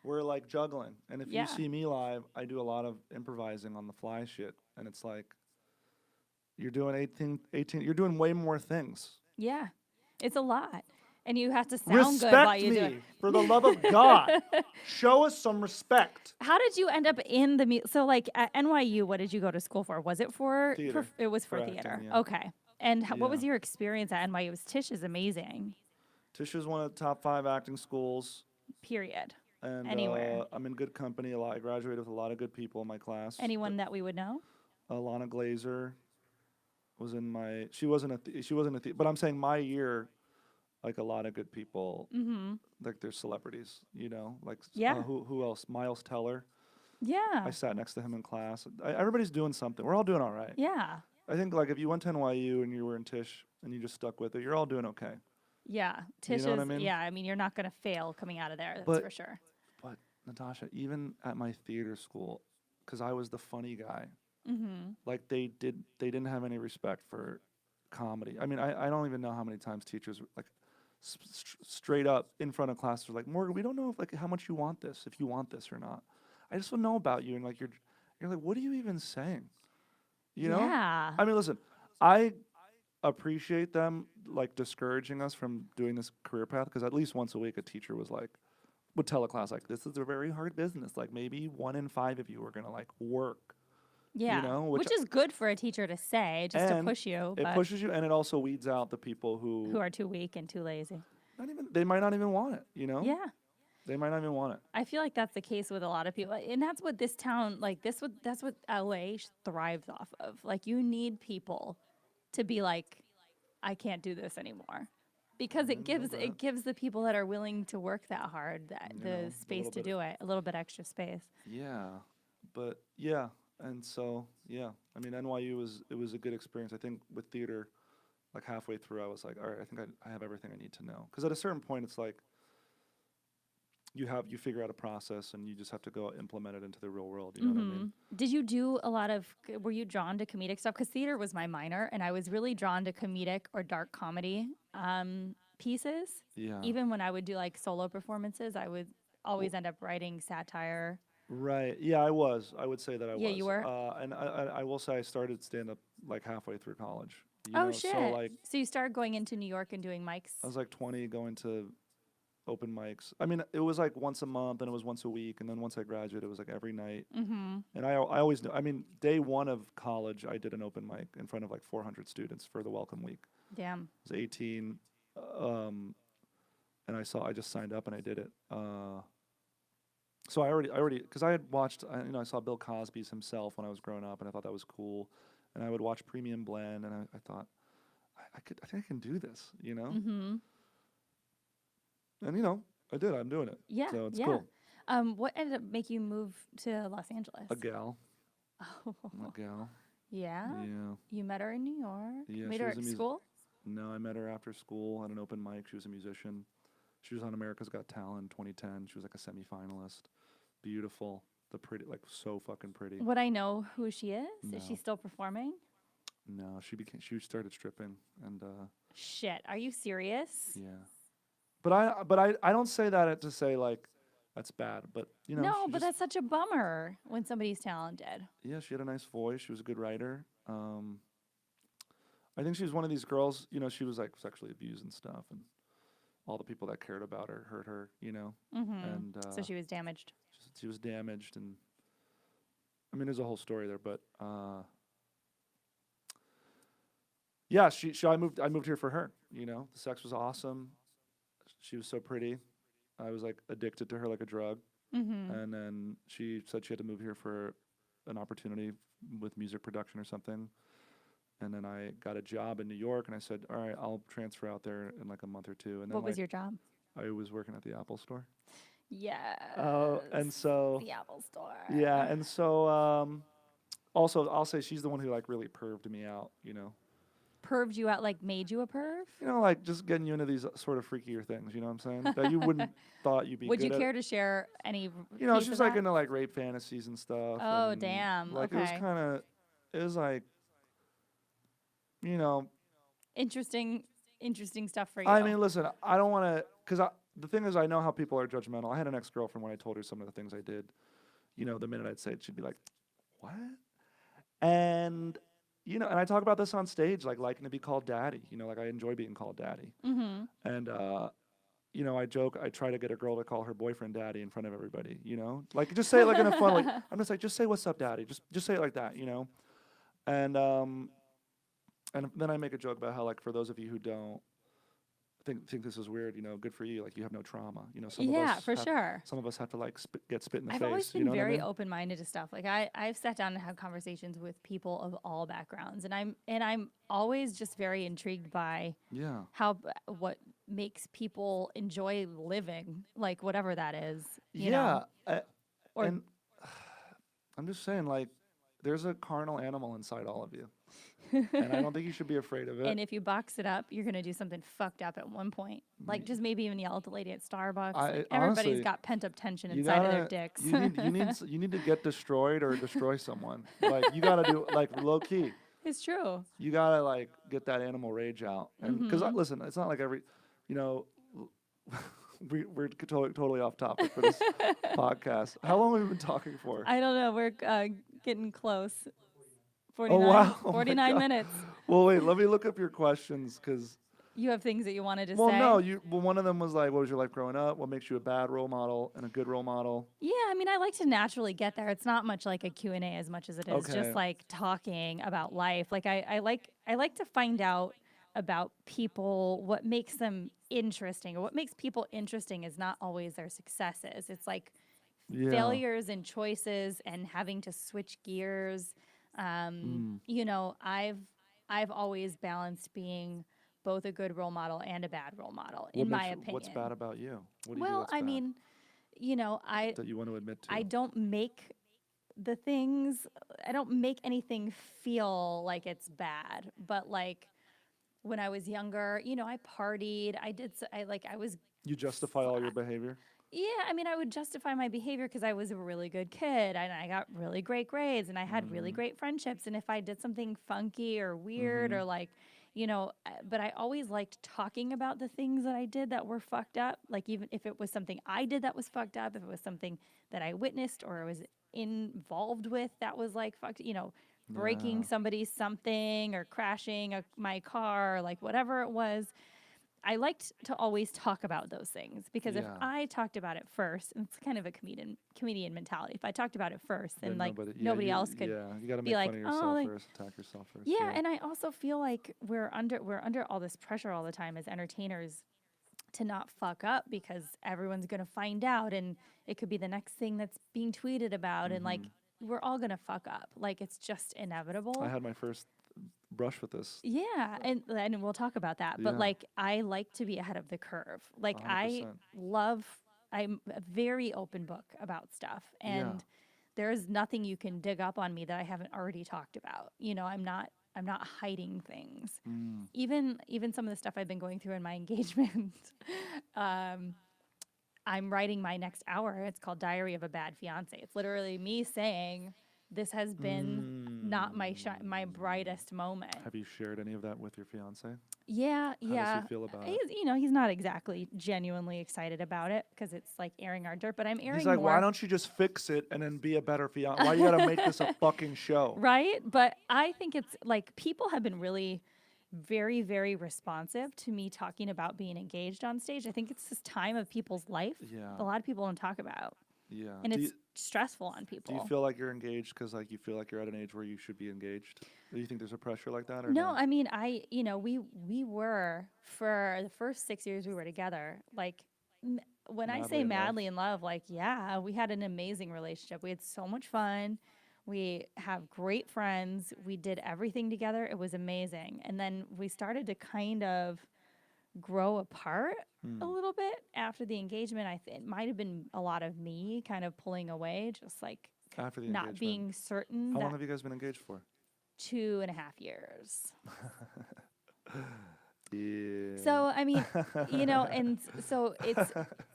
[SPEAKER 1] We're like juggling. And if
[SPEAKER 2] Yeah.
[SPEAKER 1] you see me live, I do a lot of improvising on the fly shit. And it's like, you're doing 18 you're doing way more things.
[SPEAKER 2] Yeah. It's a lot. And you have to sound good while
[SPEAKER 1] Respect
[SPEAKER 2] you do it.
[SPEAKER 1] me, for the love of God. Show us some respect.
[SPEAKER 2] How did you end up in the so like at NYU? What did you go to school for? Was it for
[SPEAKER 1] Theater.
[SPEAKER 2] it was for
[SPEAKER 1] For
[SPEAKER 2] theater?
[SPEAKER 1] acting, yeah.
[SPEAKER 2] Okay. And what was
[SPEAKER 1] Yeah.
[SPEAKER 2] your experience at NYU? Tish is amazing.
[SPEAKER 1] Tish is one of the top 5 acting schools.
[SPEAKER 2] Period.
[SPEAKER 1] And
[SPEAKER 2] Anywhere.
[SPEAKER 1] I'm in good company. I graduated with a lot of good people in my class.
[SPEAKER 2] Anyone that we would know?
[SPEAKER 1] Alana Glazer was in my. She wasn't a. But I'm saying my year, like a lot of good people.
[SPEAKER 2] Mm-hmm.
[SPEAKER 1] Like they're celebrities, you know. Like
[SPEAKER 2] Yeah.
[SPEAKER 1] who else? Miles Teller.
[SPEAKER 2] Yeah.
[SPEAKER 1] I sat next to him in class. Everybody's doing something. We're all doing all right.
[SPEAKER 2] Yeah.
[SPEAKER 1] I think like if you went to NYU and you were in Tish and you just stuck with it, you're all doing okay.
[SPEAKER 2] Yeah. Tish
[SPEAKER 1] know what
[SPEAKER 2] is.
[SPEAKER 1] I mean?
[SPEAKER 2] Yeah. I mean, you're not going to fail coming out of there. That's
[SPEAKER 1] But-
[SPEAKER 2] for sure.
[SPEAKER 1] But Natasha, even at my theater school, because I was the funny guy,
[SPEAKER 2] Mm-hmm.
[SPEAKER 1] like they didn't have any respect for comedy. I mean, I don't even know how many times teachers like straight up in front of class were like, Morgan, we don't know if, like how much you want this, if you want this or not. I just don't know about you, and like you're like, what are you even saying? You know?
[SPEAKER 2] Yeah.
[SPEAKER 1] I mean, listen, I appreciate them like discouraging us from doing this career path because at least once a week a teacher would tell a class like, this is a very hard business. Like maybe 1 in 5 of you are gonna like work
[SPEAKER 2] Yeah.
[SPEAKER 1] which
[SPEAKER 2] Which is good for a teacher to say, just to
[SPEAKER 1] and
[SPEAKER 2] push you,
[SPEAKER 1] it
[SPEAKER 2] but
[SPEAKER 1] pushes you, and it also weeds out the people
[SPEAKER 2] who
[SPEAKER 1] who
[SPEAKER 2] are too weak and too lazy.
[SPEAKER 1] they might not even want it.
[SPEAKER 2] Yeah.
[SPEAKER 1] They might not even want it.
[SPEAKER 2] I feel like that's the case with a lot of people. And that's what this town, like that's what LA thrives off of. Like you need people to be like, I can't do this anymore. Because
[SPEAKER 1] A little bit.
[SPEAKER 2] it gives the people that are willing to work that hard that
[SPEAKER 1] You
[SPEAKER 2] the
[SPEAKER 1] know, a
[SPEAKER 2] space
[SPEAKER 1] little
[SPEAKER 2] to
[SPEAKER 1] bit.
[SPEAKER 2] do it, a little bit extra space.
[SPEAKER 1] Yeah, but yeah, and so yeah, I mean NYU was a good experience. I think with theater, like halfway through, I was like, all right, I think I have everything I need to know. Because at a certain point, it's like you figure out a process and you just have to go implement it into the real world. You know what I mean?
[SPEAKER 2] Did you do a lot of, were you drawn to comedic stuff? Because theater was my minor, and I was really drawn to comedic or dark comedy pieces.
[SPEAKER 1] Yeah.
[SPEAKER 2] Even when I would do like solo performances, I would always end up writing satire.
[SPEAKER 1] Right. Yeah, I was. I would say that I
[SPEAKER 2] Yeah,
[SPEAKER 1] was.
[SPEAKER 2] you were?
[SPEAKER 1] And I will say I started stand up like halfway through college.
[SPEAKER 2] Oh, shit.
[SPEAKER 1] So like
[SPEAKER 2] So you started going into New York and doing mics?
[SPEAKER 1] I was like 20 going to open mics. I mean, it was like once a month, and it was once a week, and then once I graduated, it was like every night.
[SPEAKER 2] Mm-hmm.
[SPEAKER 1] And I always knew. I mean, day one of college, I did an open mic in front of like 400 students for the welcome week.
[SPEAKER 2] Damn.
[SPEAKER 1] I was 18, and I just signed up and I did it. So I already, because I had watched, I saw Bill Cosby's himself when I was growing up, and I thought that was cool. And I would watch Premium Blend, and I thought, I think I can do this,
[SPEAKER 2] Mm-hmm.
[SPEAKER 1] And I did. I'm doing it.
[SPEAKER 2] Yeah.
[SPEAKER 1] So it's
[SPEAKER 2] yeah.
[SPEAKER 1] cool.
[SPEAKER 2] What ended up making you move to Los Angeles?
[SPEAKER 1] A gal.
[SPEAKER 2] Oh.
[SPEAKER 1] A gal.
[SPEAKER 2] Yeah.
[SPEAKER 1] Yeah.
[SPEAKER 2] You met her in New York.
[SPEAKER 1] Yeah,
[SPEAKER 2] Met
[SPEAKER 1] she
[SPEAKER 2] her
[SPEAKER 1] was
[SPEAKER 2] at
[SPEAKER 1] a
[SPEAKER 2] school.
[SPEAKER 1] No, I met her after school at an open mic. She was a musician. She was on America's Got Talent 2010. She was like a semifinalist. Beautiful. The pretty, like so fucking pretty.
[SPEAKER 2] Would I know who she is? Is she
[SPEAKER 1] No.
[SPEAKER 2] still performing?
[SPEAKER 1] No, she started stripping, and
[SPEAKER 2] Shit. Are you serious?
[SPEAKER 1] yeah. But I don't say that to say like that's bad, but
[SPEAKER 2] No,
[SPEAKER 1] she
[SPEAKER 2] but
[SPEAKER 1] just,
[SPEAKER 2] that's such a bummer when somebody's talented.
[SPEAKER 1] yeah, she had a nice voice. She was a good writer. I think she was one of these girls. She was like sexually abused and stuff, and all the people that cared about her hurt her.
[SPEAKER 2] Mm-hmm.
[SPEAKER 1] And
[SPEAKER 2] So she was damaged.
[SPEAKER 1] she was damaged, and I mean, there's a whole story there, but yeah, I moved here for her. The sex was awesome. She was so pretty. I was like addicted to her like a drug.
[SPEAKER 2] Mm-hmm.
[SPEAKER 1] And then she said she had to move here for an opportunity with music production or something. And then I got a job in New York, and I said, all right, I'll transfer out there in like a month or two. And then
[SPEAKER 2] What was your job?
[SPEAKER 1] I was working at the Apple Store.
[SPEAKER 2] Yeah.
[SPEAKER 1] And so
[SPEAKER 2] the Apple Store.
[SPEAKER 1] yeah, and so also I'll say she's the one who like really perved me out.
[SPEAKER 2] Perved you out, like made you a perv?
[SPEAKER 1] Like just getting you into these sort of freakier things. You know what I'm saying? That you wouldn't thought you'd be.
[SPEAKER 2] Would
[SPEAKER 1] good
[SPEAKER 2] you
[SPEAKER 1] at.
[SPEAKER 2] care to share any?
[SPEAKER 1] She
[SPEAKER 2] piece
[SPEAKER 1] was
[SPEAKER 2] of
[SPEAKER 1] like
[SPEAKER 2] that?
[SPEAKER 1] into like rape fantasies and stuff.
[SPEAKER 2] Oh,
[SPEAKER 1] and,
[SPEAKER 2] damn.
[SPEAKER 1] Like
[SPEAKER 2] Okay.
[SPEAKER 1] it was like,
[SPEAKER 2] Interesting stuff for you.
[SPEAKER 1] I mean, listen, I don't want to, because the thing is, I know how people are judgmental. I had an ex-girlfriend when I told her some of the things I did. The minute I'd say it, she'd be like, "What?" And and I talk about this on stage, like liking to be called daddy. Like I enjoy being called daddy.
[SPEAKER 2] Mm-hmm.
[SPEAKER 1] And I joke, I try to get a girl to call her boyfriend daddy in front of everybody. Like just say it like in a fun way. I'm just like, just say what's up, daddy. Just say it like that. And then I make a joke about how, like, for those of you who don't think this is weird, good for you. Like, you have no trauma. Some of us
[SPEAKER 2] for sure.
[SPEAKER 1] Some of us have to like get spit in the
[SPEAKER 2] I've
[SPEAKER 1] face.
[SPEAKER 2] always
[SPEAKER 1] You
[SPEAKER 2] been
[SPEAKER 1] know what I
[SPEAKER 2] very
[SPEAKER 1] mean?
[SPEAKER 2] open-minded to stuff. Like I've sat down and had conversations with people of all backgrounds, and I'm always just very intrigued by
[SPEAKER 1] Yeah.
[SPEAKER 2] what makes people enjoy living, like whatever that is. You
[SPEAKER 1] Yeah.
[SPEAKER 2] know? Or
[SPEAKER 1] And I'm just saying, like, there's a carnal animal inside all of you, and I don't think you should be afraid of it.
[SPEAKER 2] and if you box it up, you're gonna do something fucked up at one point. Like just maybe even yell at the lady at Starbucks. Like, everybody's
[SPEAKER 1] honestly,
[SPEAKER 2] got pent up tension
[SPEAKER 1] you
[SPEAKER 2] inside of their
[SPEAKER 1] gotta-
[SPEAKER 2] dicks.
[SPEAKER 1] you need to get destroyed or destroy someone. Like, you gotta do, like, low key.
[SPEAKER 2] It's true.
[SPEAKER 1] You gotta like get that animal rage out, and because listen, it's not like we're totally off topic for this podcast. How long have we been talking for?
[SPEAKER 2] I don't know. We're getting close. 49,
[SPEAKER 1] wow. Oh my
[SPEAKER 2] 49
[SPEAKER 1] God.
[SPEAKER 2] minutes.
[SPEAKER 1] Well, wait, let me look up your questions because
[SPEAKER 2] You have things that you wanted to
[SPEAKER 1] Well,
[SPEAKER 2] say?
[SPEAKER 1] no, well, one of them was like, what was your life growing up? What makes you a bad role model and a good role model?
[SPEAKER 2] Yeah, I mean, I like to naturally get there. It's not much like a Q&A as much as it is
[SPEAKER 1] Okay.
[SPEAKER 2] just like talking about life. Like I like to find out about people, what makes them interesting, or what makes people interesting is not always their successes. It's like
[SPEAKER 1] Yeah.
[SPEAKER 2] failures and choices and having to switch gears.
[SPEAKER 1] Mm.
[SPEAKER 2] You know, I've always balanced being both a good role model and a bad role model, in my
[SPEAKER 1] What's bad
[SPEAKER 2] opinion.
[SPEAKER 1] about you? What do you do
[SPEAKER 2] Well,
[SPEAKER 1] that's
[SPEAKER 2] I
[SPEAKER 1] bad
[SPEAKER 2] mean, you know,
[SPEAKER 1] that you want to admit
[SPEAKER 2] I
[SPEAKER 1] to?
[SPEAKER 2] don't make the things, I don't make anything feel like it's bad, but like when I was younger, you know, I partied, I was
[SPEAKER 1] You justify all your behavior?
[SPEAKER 2] yeah, I mean, I would justify my behavior because I was a really good kid and I got really great grades and I had really
[SPEAKER 1] Mm-hmm.
[SPEAKER 2] great friendships. And if I did something funky or weird
[SPEAKER 1] Mm-hmm.
[SPEAKER 2] or like, you know, but I always liked talking about the things that I did that were fucked up. Like, even if it was something I did that was fucked up, if it was something that I witnessed or was involved with that was like fucked, you know, breaking
[SPEAKER 1] Yeah.
[SPEAKER 2] somebody's something or crashing my car, or like whatever it was. I liked to always talk about those things because if
[SPEAKER 1] Yeah.
[SPEAKER 2] I talked about it first, and it's kind of a comedian mentality. If I talked about it first, then
[SPEAKER 1] Then
[SPEAKER 2] like
[SPEAKER 1] nobody. Yeah.
[SPEAKER 2] nobody else could
[SPEAKER 1] You got to
[SPEAKER 2] be
[SPEAKER 1] make fun
[SPEAKER 2] like,
[SPEAKER 1] of
[SPEAKER 2] oh,
[SPEAKER 1] yourself
[SPEAKER 2] like,
[SPEAKER 1] first. Attack yourself first.
[SPEAKER 2] yeah.
[SPEAKER 1] Yeah.
[SPEAKER 2] And I also feel like we're under all this pressure all the time as entertainers to not fuck up because everyone's gonna find out, and it could be the next thing that's being tweeted about, and
[SPEAKER 1] Mm-hmm.
[SPEAKER 2] like we're all gonna fuck up. Like it's just
[SPEAKER 1] I
[SPEAKER 2] inevitable.
[SPEAKER 1] had my first brush with this.
[SPEAKER 2] Yeah, and we'll talk about that. But
[SPEAKER 1] Yeah.
[SPEAKER 2] like I like to be ahead of the curve. Like
[SPEAKER 1] 100%.
[SPEAKER 2] I'm a very open book about stuff,
[SPEAKER 1] Yeah.
[SPEAKER 2] and there's nothing you can dig up on me that I haven't already talked about. You know, I'm not hiding things.
[SPEAKER 1] Mm.
[SPEAKER 2] Even some of the stuff I've been going through in my engagement. um I'm writing my next hour. It's called Diary of a Bad Fiance. It's literally me saying this has been not my
[SPEAKER 1] Mm.
[SPEAKER 2] brightest moment.
[SPEAKER 1] Have you shared any of that with your fiance?
[SPEAKER 2] Yeah,
[SPEAKER 1] How does he
[SPEAKER 2] yeah.
[SPEAKER 1] feel about it?
[SPEAKER 2] He's not exactly genuinely excited about it because it's like airing our dirt, but I'm
[SPEAKER 1] He's
[SPEAKER 2] airing
[SPEAKER 1] like, why
[SPEAKER 2] more,
[SPEAKER 1] don't you just fix it and then be a better fiance? Why you gotta make this a fucking show?
[SPEAKER 2] right? But I think it's like people have been really very, very responsive to me talking about being engaged on stage. I think it's this time of people's life
[SPEAKER 1] Yeah.
[SPEAKER 2] a lot of people don't talk about,
[SPEAKER 1] Yeah.
[SPEAKER 2] and it's stressful on
[SPEAKER 1] Do you
[SPEAKER 2] people.
[SPEAKER 1] feel like you're engaged because like you feel like you're at an age where you should be engaged? Do you think there's a pressure like that or
[SPEAKER 2] No,
[SPEAKER 1] no?
[SPEAKER 2] I mean, we were for the first 6 years we were together. Like, when I
[SPEAKER 1] Madly
[SPEAKER 2] say
[SPEAKER 1] in love.
[SPEAKER 2] madly in love, like, yeah, we had an amazing relationship. We had so much fun. We have great friends. We did everything together. It was amazing. And then we started to kind of grow apart a
[SPEAKER 1] Hmm.
[SPEAKER 2] little bit after the engagement. It might have been a lot of me kind of pulling away, just like
[SPEAKER 1] After the
[SPEAKER 2] not
[SPEAKER 1] engagement.
[SPEAKER 2] being certain
[SPEAKER 1] How long
[SPEAKER 2] that
[SPEAKER 1] have you guys been engaged for?
[SPEAKER 2] 2.5 years.
[SPEAKER 1] Yeah.
[SPEAKER 2] So, I mean, you know, and so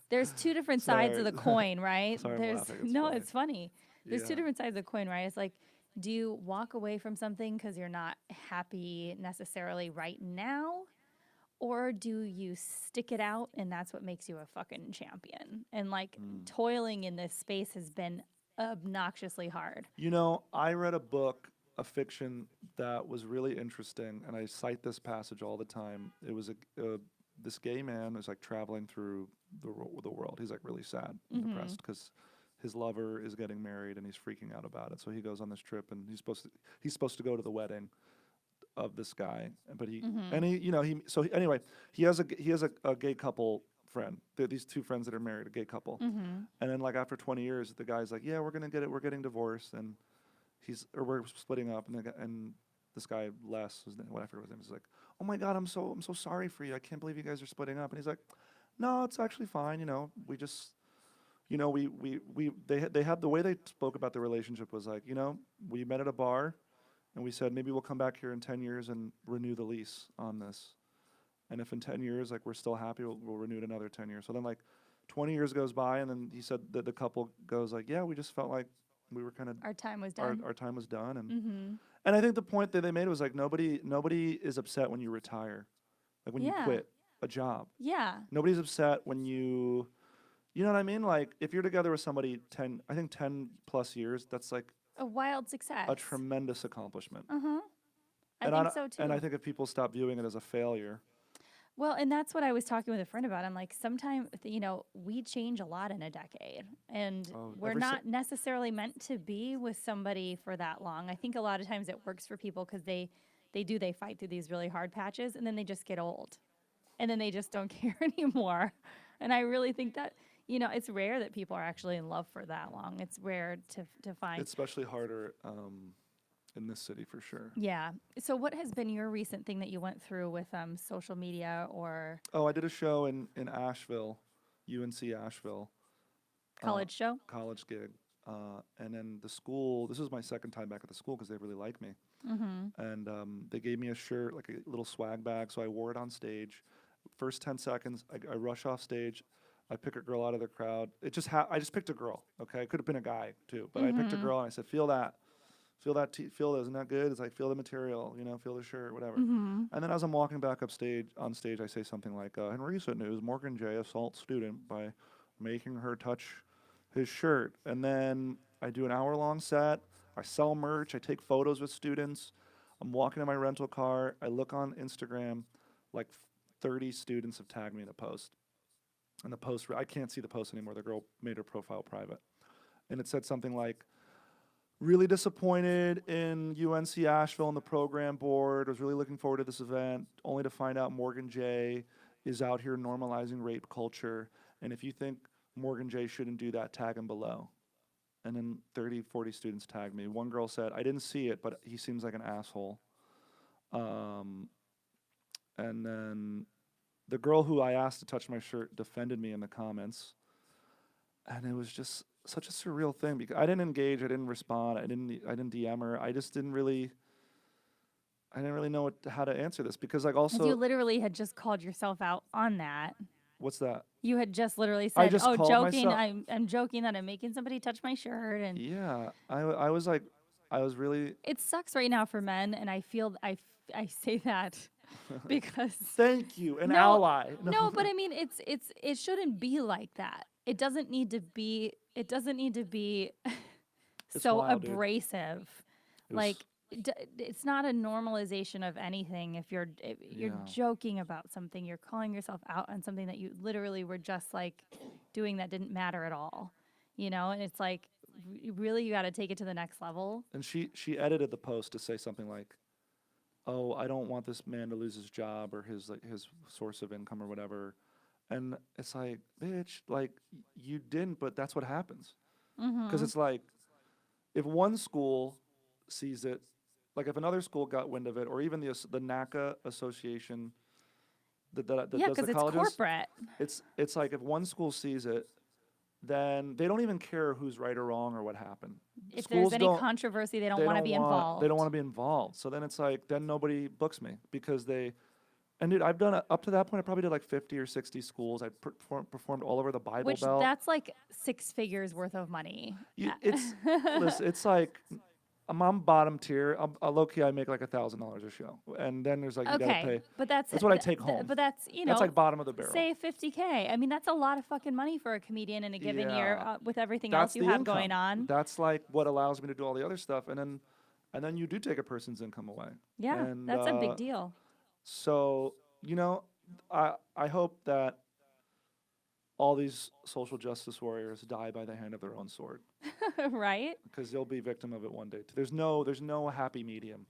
[SPEAKER 2] there's two different sides of
[SPEAKER 1] Sorry.
[SPEAKER 2] the coin, right?
[SPEAKER 1] Sorry I'm
[SPEAKER 2] There's
[SPEAKER 1] laughing. It's
[SPEAKER 2] no,
[SPEAKER 1] funny.
[SPEAKER 2] it's funny. There's two
[SPEAKER 1] Yeah.
[SPEAKER 2] different sides of the coin, right? It's like, do you walk away from something because you're not happy necessarily right now? Or do you stick it out and that's what makes you a fucking champion? And like
[SPEAKER 1] Mm.
[SPEAKER 2] toiling in this space has been obnoxiously hard.
[SPEAKER 1] You know, I read a book, a fiction that was really interesting, and I cite this passage all the time. It was this gay man was like traveling through the world. He's like really sad and
[SPEAKER 2] Mm-hmm.
[SPEAKER 1] depressed because his lover is getting married and he's freaking out about it. So he goes on this trip and he's supposed to go to the wedding of this guy, but
[SPEAKER 2] Mm-hmm.
[SPEAKER 1] you know anyway he has a gay couple friend. These two friends that are married, a gay couple,
[SPEAKER 2] Mm-hmm.
[SPEAKER 1] and then like after 20 years, the guy's like, yeah, we're getting divorced, and we're splitting up, and and this guy Les, whatever his name is, like, oh my God, I'm so sorry for you. I can't believe you guys are splitting up, and he's like, no, it's actually fine. You know, we just they had the way they spoke about the relationship was like, you know, we met at a bar and we said maybe we'll come back here in 10 years and renew the lease on this. And if in 10 years, like, we're still happy, we'll renew it another 10 years. So then, like, 20 years goes by, and then he said that the couple goes, like, yeah, we just felt like we were kind of,
[SPEAKER 2] Our time was done.
[SPEAKER 1] our time was done.
[SPEAKER 2] Mm-hmm.
[SPEAKER 1] And I think the point that they made was, like, nobody is upset when you retire, like, when you
[SPEAKER 2] Yeah.
[SPEAKER 1] quit a job.
[SPEAKER 2] Yeah.
[SPEAKER 1] Nobody's upset when you know what I mean? Like, if you're together with somebody 10 plus years, that's, like,
[SPEAKER 2] A wild success.
[SPEAKER 1] a tremendous accomplishment.
[SPEAKER 2] Uh-huh. I
[SPEAKER 1] And
[SPEAKER 2] think so
[SPEAKER 1] and I
[SPEAKER 2] too.
[SPEAKER 1] think if people stop viewing it as a failure,
[SPEAKER 2] Well, and that's what I was talking with a friend about. I'm like, sometimes, we change a lot in a decade, and
[SPEAKER 1] Oh,
[SPEAKER 2] we're not necessarily meant to be with somebody for that long. I think a lot of times it works for people because they fight through these really hard patches, and then they just get old, and then they just don't care anymore. And I really think that, it's rare that people are actually in love for that long. It's rare to find.
[SPEAKER 1] it's especially harder in this city for sure.
[SPEAKER 2] Yeah. So, what has been your recent thing that you went through with social media or
[SPEAKER 1] Oh, I did a show in Asheville, UNC Asheville, uh,
[SPEAKER 2] college show?
[SPEAKER 1] college gig. And then the school, this was my second time back at the school because they really like me.
[SPEAKER 2] Mm-hmm.
[SPEAKER 1] And they gave me a shirt, like a little swag bag. So I wore it on stage. First 10 seconds, I rush off stage. I pick a girl out of the crowd. I just picked a girl. Okay, it could have been a guy too, but I picked a
[SPEAKER 2] Mm-hmm.
[SPEAKER 1] girl and I said, "Feel that, feel that. Isn't that good?" It's like feel the material, feel the shirt, whatever.
[SPEAKER 2] Mm-hmm.
[SPEAKER 1] And then as I'm walking back on stage, I say something like, "In recent news, Morgan J assaults student by making her touch his shirt." And then I do an hour-long set. I sell merch. I take photos with students. I'm walking in my rental car. I look on Instagram, like 30 students have tagged me in a post. And the post, I can't see the post anymore. The girl made her profile private. And it said something like, really disappointed in UNC Asheville and the program board. Was really looking forward to this event, only to find out Morgan J is out here normalizing rape culture. And if you think Morgan J shouldn't do that, tag him below. And then 30, 40 students tagged me. One girl said, I didn't see it, but he seems like an asshole. Um, and then the girl who I asked to touch my shirt defended me in the comments. And it was just such a surreal thing because I didn't engage, I didn't respond, I didn't DM her. I didn't really know how to answer this because like
[SPEAKER 2] Because you
[SPEAKER 1] also
[SPEAKER 2] literally had just called yourself out on that.
[SPEAKER 1] what's that?
[SPEAKER 2] You had just literally
[SPEAKER 1] I
[SPEAKER 2] said,
[SPEAKER 1] just
[SPEAKER 2] "Oh,
[SPEAKER 1] called
[SPEAKER 2] joking.
[SPEAKER 1] myself.
[SPEAKER 2] I'm joking that I'm making somebody touch my shirt." And
[SPEAKER 1] Yeah, I was like, I was really.
[SPEAKER 2] it sucks right now for men, and I feel I say that because
[SPEAKER 1] Thank you, an
[SPEAKER 2] no,
[SPEAKER 1] ally.
[SPEAKER 2] no, but I mean it shouldn't be like that. It doesn't need to be. It doesn't need to be
[SPEAKER 1] It's
[SPEAKER 2] so
[SPEAKER 1] wild, dude.
[SPEAKER 2] abrasive.
[SPEAKER 1] It was.
[SPEAKER 2] Like it's not a normalization of anything. If you're
[SPEAKER 1] Yeah.
[SPEAKER 2] joking about something, you're calling yourself out on something that you literally were just like doing that didn't matter at all. And it's like really you got to take it to the next level.
[SPEAKER 1] And she edited the post to say something like, "Oh, I don't want this man to lose his job or his source of income or whatever." And it's like, bitch, like you didn't, but that's what happens. Because
[SPEAKER 2] Mhm.
[SPEAKER 1] it's like if one school sees it, like if another school got wind of it, or even the NACA association that
[SPEAKER 2] Yeah,
[SPEAKER 1] does the
[SPEAKER 2] cuz it's
[SPEAKER 1] colleges,
[SPEAKER 2] corporate.
[SPEAKER 1] it's like if one school sees it, then they don't even care who's right or wrong or what happened.
[SPEAKER 2] If there's
[SPEAKER 1] Schools
[SPEAKER 2] any
[SPEAKER 1] don't
[SPEAKER 2] controversy, they don't
[SPEAKER 1] they
[SPEAKER 2] want to
[SPEAKER 1] don't
[SPEAKER 2] be
[SPEAKER 1] want they don't
[SPEAKER 2] involved.
[SPEAKER 1] want to be involved. So then it's like then nobody books me because they. And dude, I've done up to that point. I probably did like 50 or 60 schools. I performed all over the Bible
[SPEAKER 2] Which
[SPEAKER 1] Belt.
[SPEAKER 2] that's like 6 figures worth of money.
[SPEAKER 1] It's listen. It's like I'm bottom tier. Low key, I make like $1,000 a show, and then there's like you got to
[SPEAKER 2] Okay,
[SPEAKER 1] pay.
[SPEAKER 2] but that's
[SPEAKER 1] That's what I take home.
[SPEAKER 2] but that's
[SPEAKER 1] That's like bottom of the barrel.
[SPEAKER 2] say 50K. I mean, that's a lot of fucking money for a comedian in a given year
[SPEAKER 1] Yeah,
[SPEAKER 2] with everything else
[SPEAKER 1] that's
[SPEAKER 2] you
[SPEAKER 1] the
[SPEAKER 2] have going
[SPEAKER 1] income.
[SPEAKER 2] on.
[SPEAKER 1] That's like what allows me to do all the other stuff, and then you do take a person's income away.
[SPEAKER 2] Yeah,
[SPEAKER 1] And
[SPEAKER 2] that's a big deal.
[SPEAKER 1] so I hope that all these social justice warriors die by the hand of their own sword
[SPEAKER 2] Right?
[SPEAKER 1] because they'll be victim of it one day. There's no happy medium.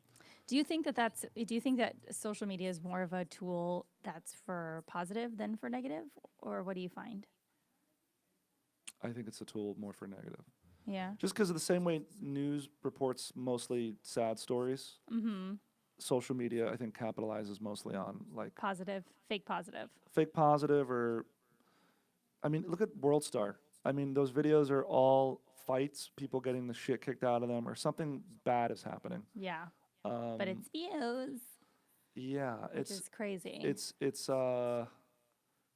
[SPEAKER 2] Do you think that social media is more of a tool that's for positive than for negative, or what do you find?
[SPEAKER 1] I think it's a tool more for negative.
[SPEAKER 2] Yeah.
[SPEAKER 1] Just because of the same way news reports mostly sad stories,
[SPEAKER 2] Mhm.
[SPEAKER 1] social media I think capitalizes mostly on like
[SPEAKER 2] Positive, fake positive.
[SPEAKER 1] fake positive or I mean look at World Star. I mean those videos are all fights, people getting the shit kicked out of them or something bad is happening.
[SPEAKER 2] Yeah. But
[SPEAKER 1] Um,
[SPEAKER 2] it's views,
[SPEAKER 1] yeah,
[SPEAKER 2] which is crazy.
[SPEAKER 1] it's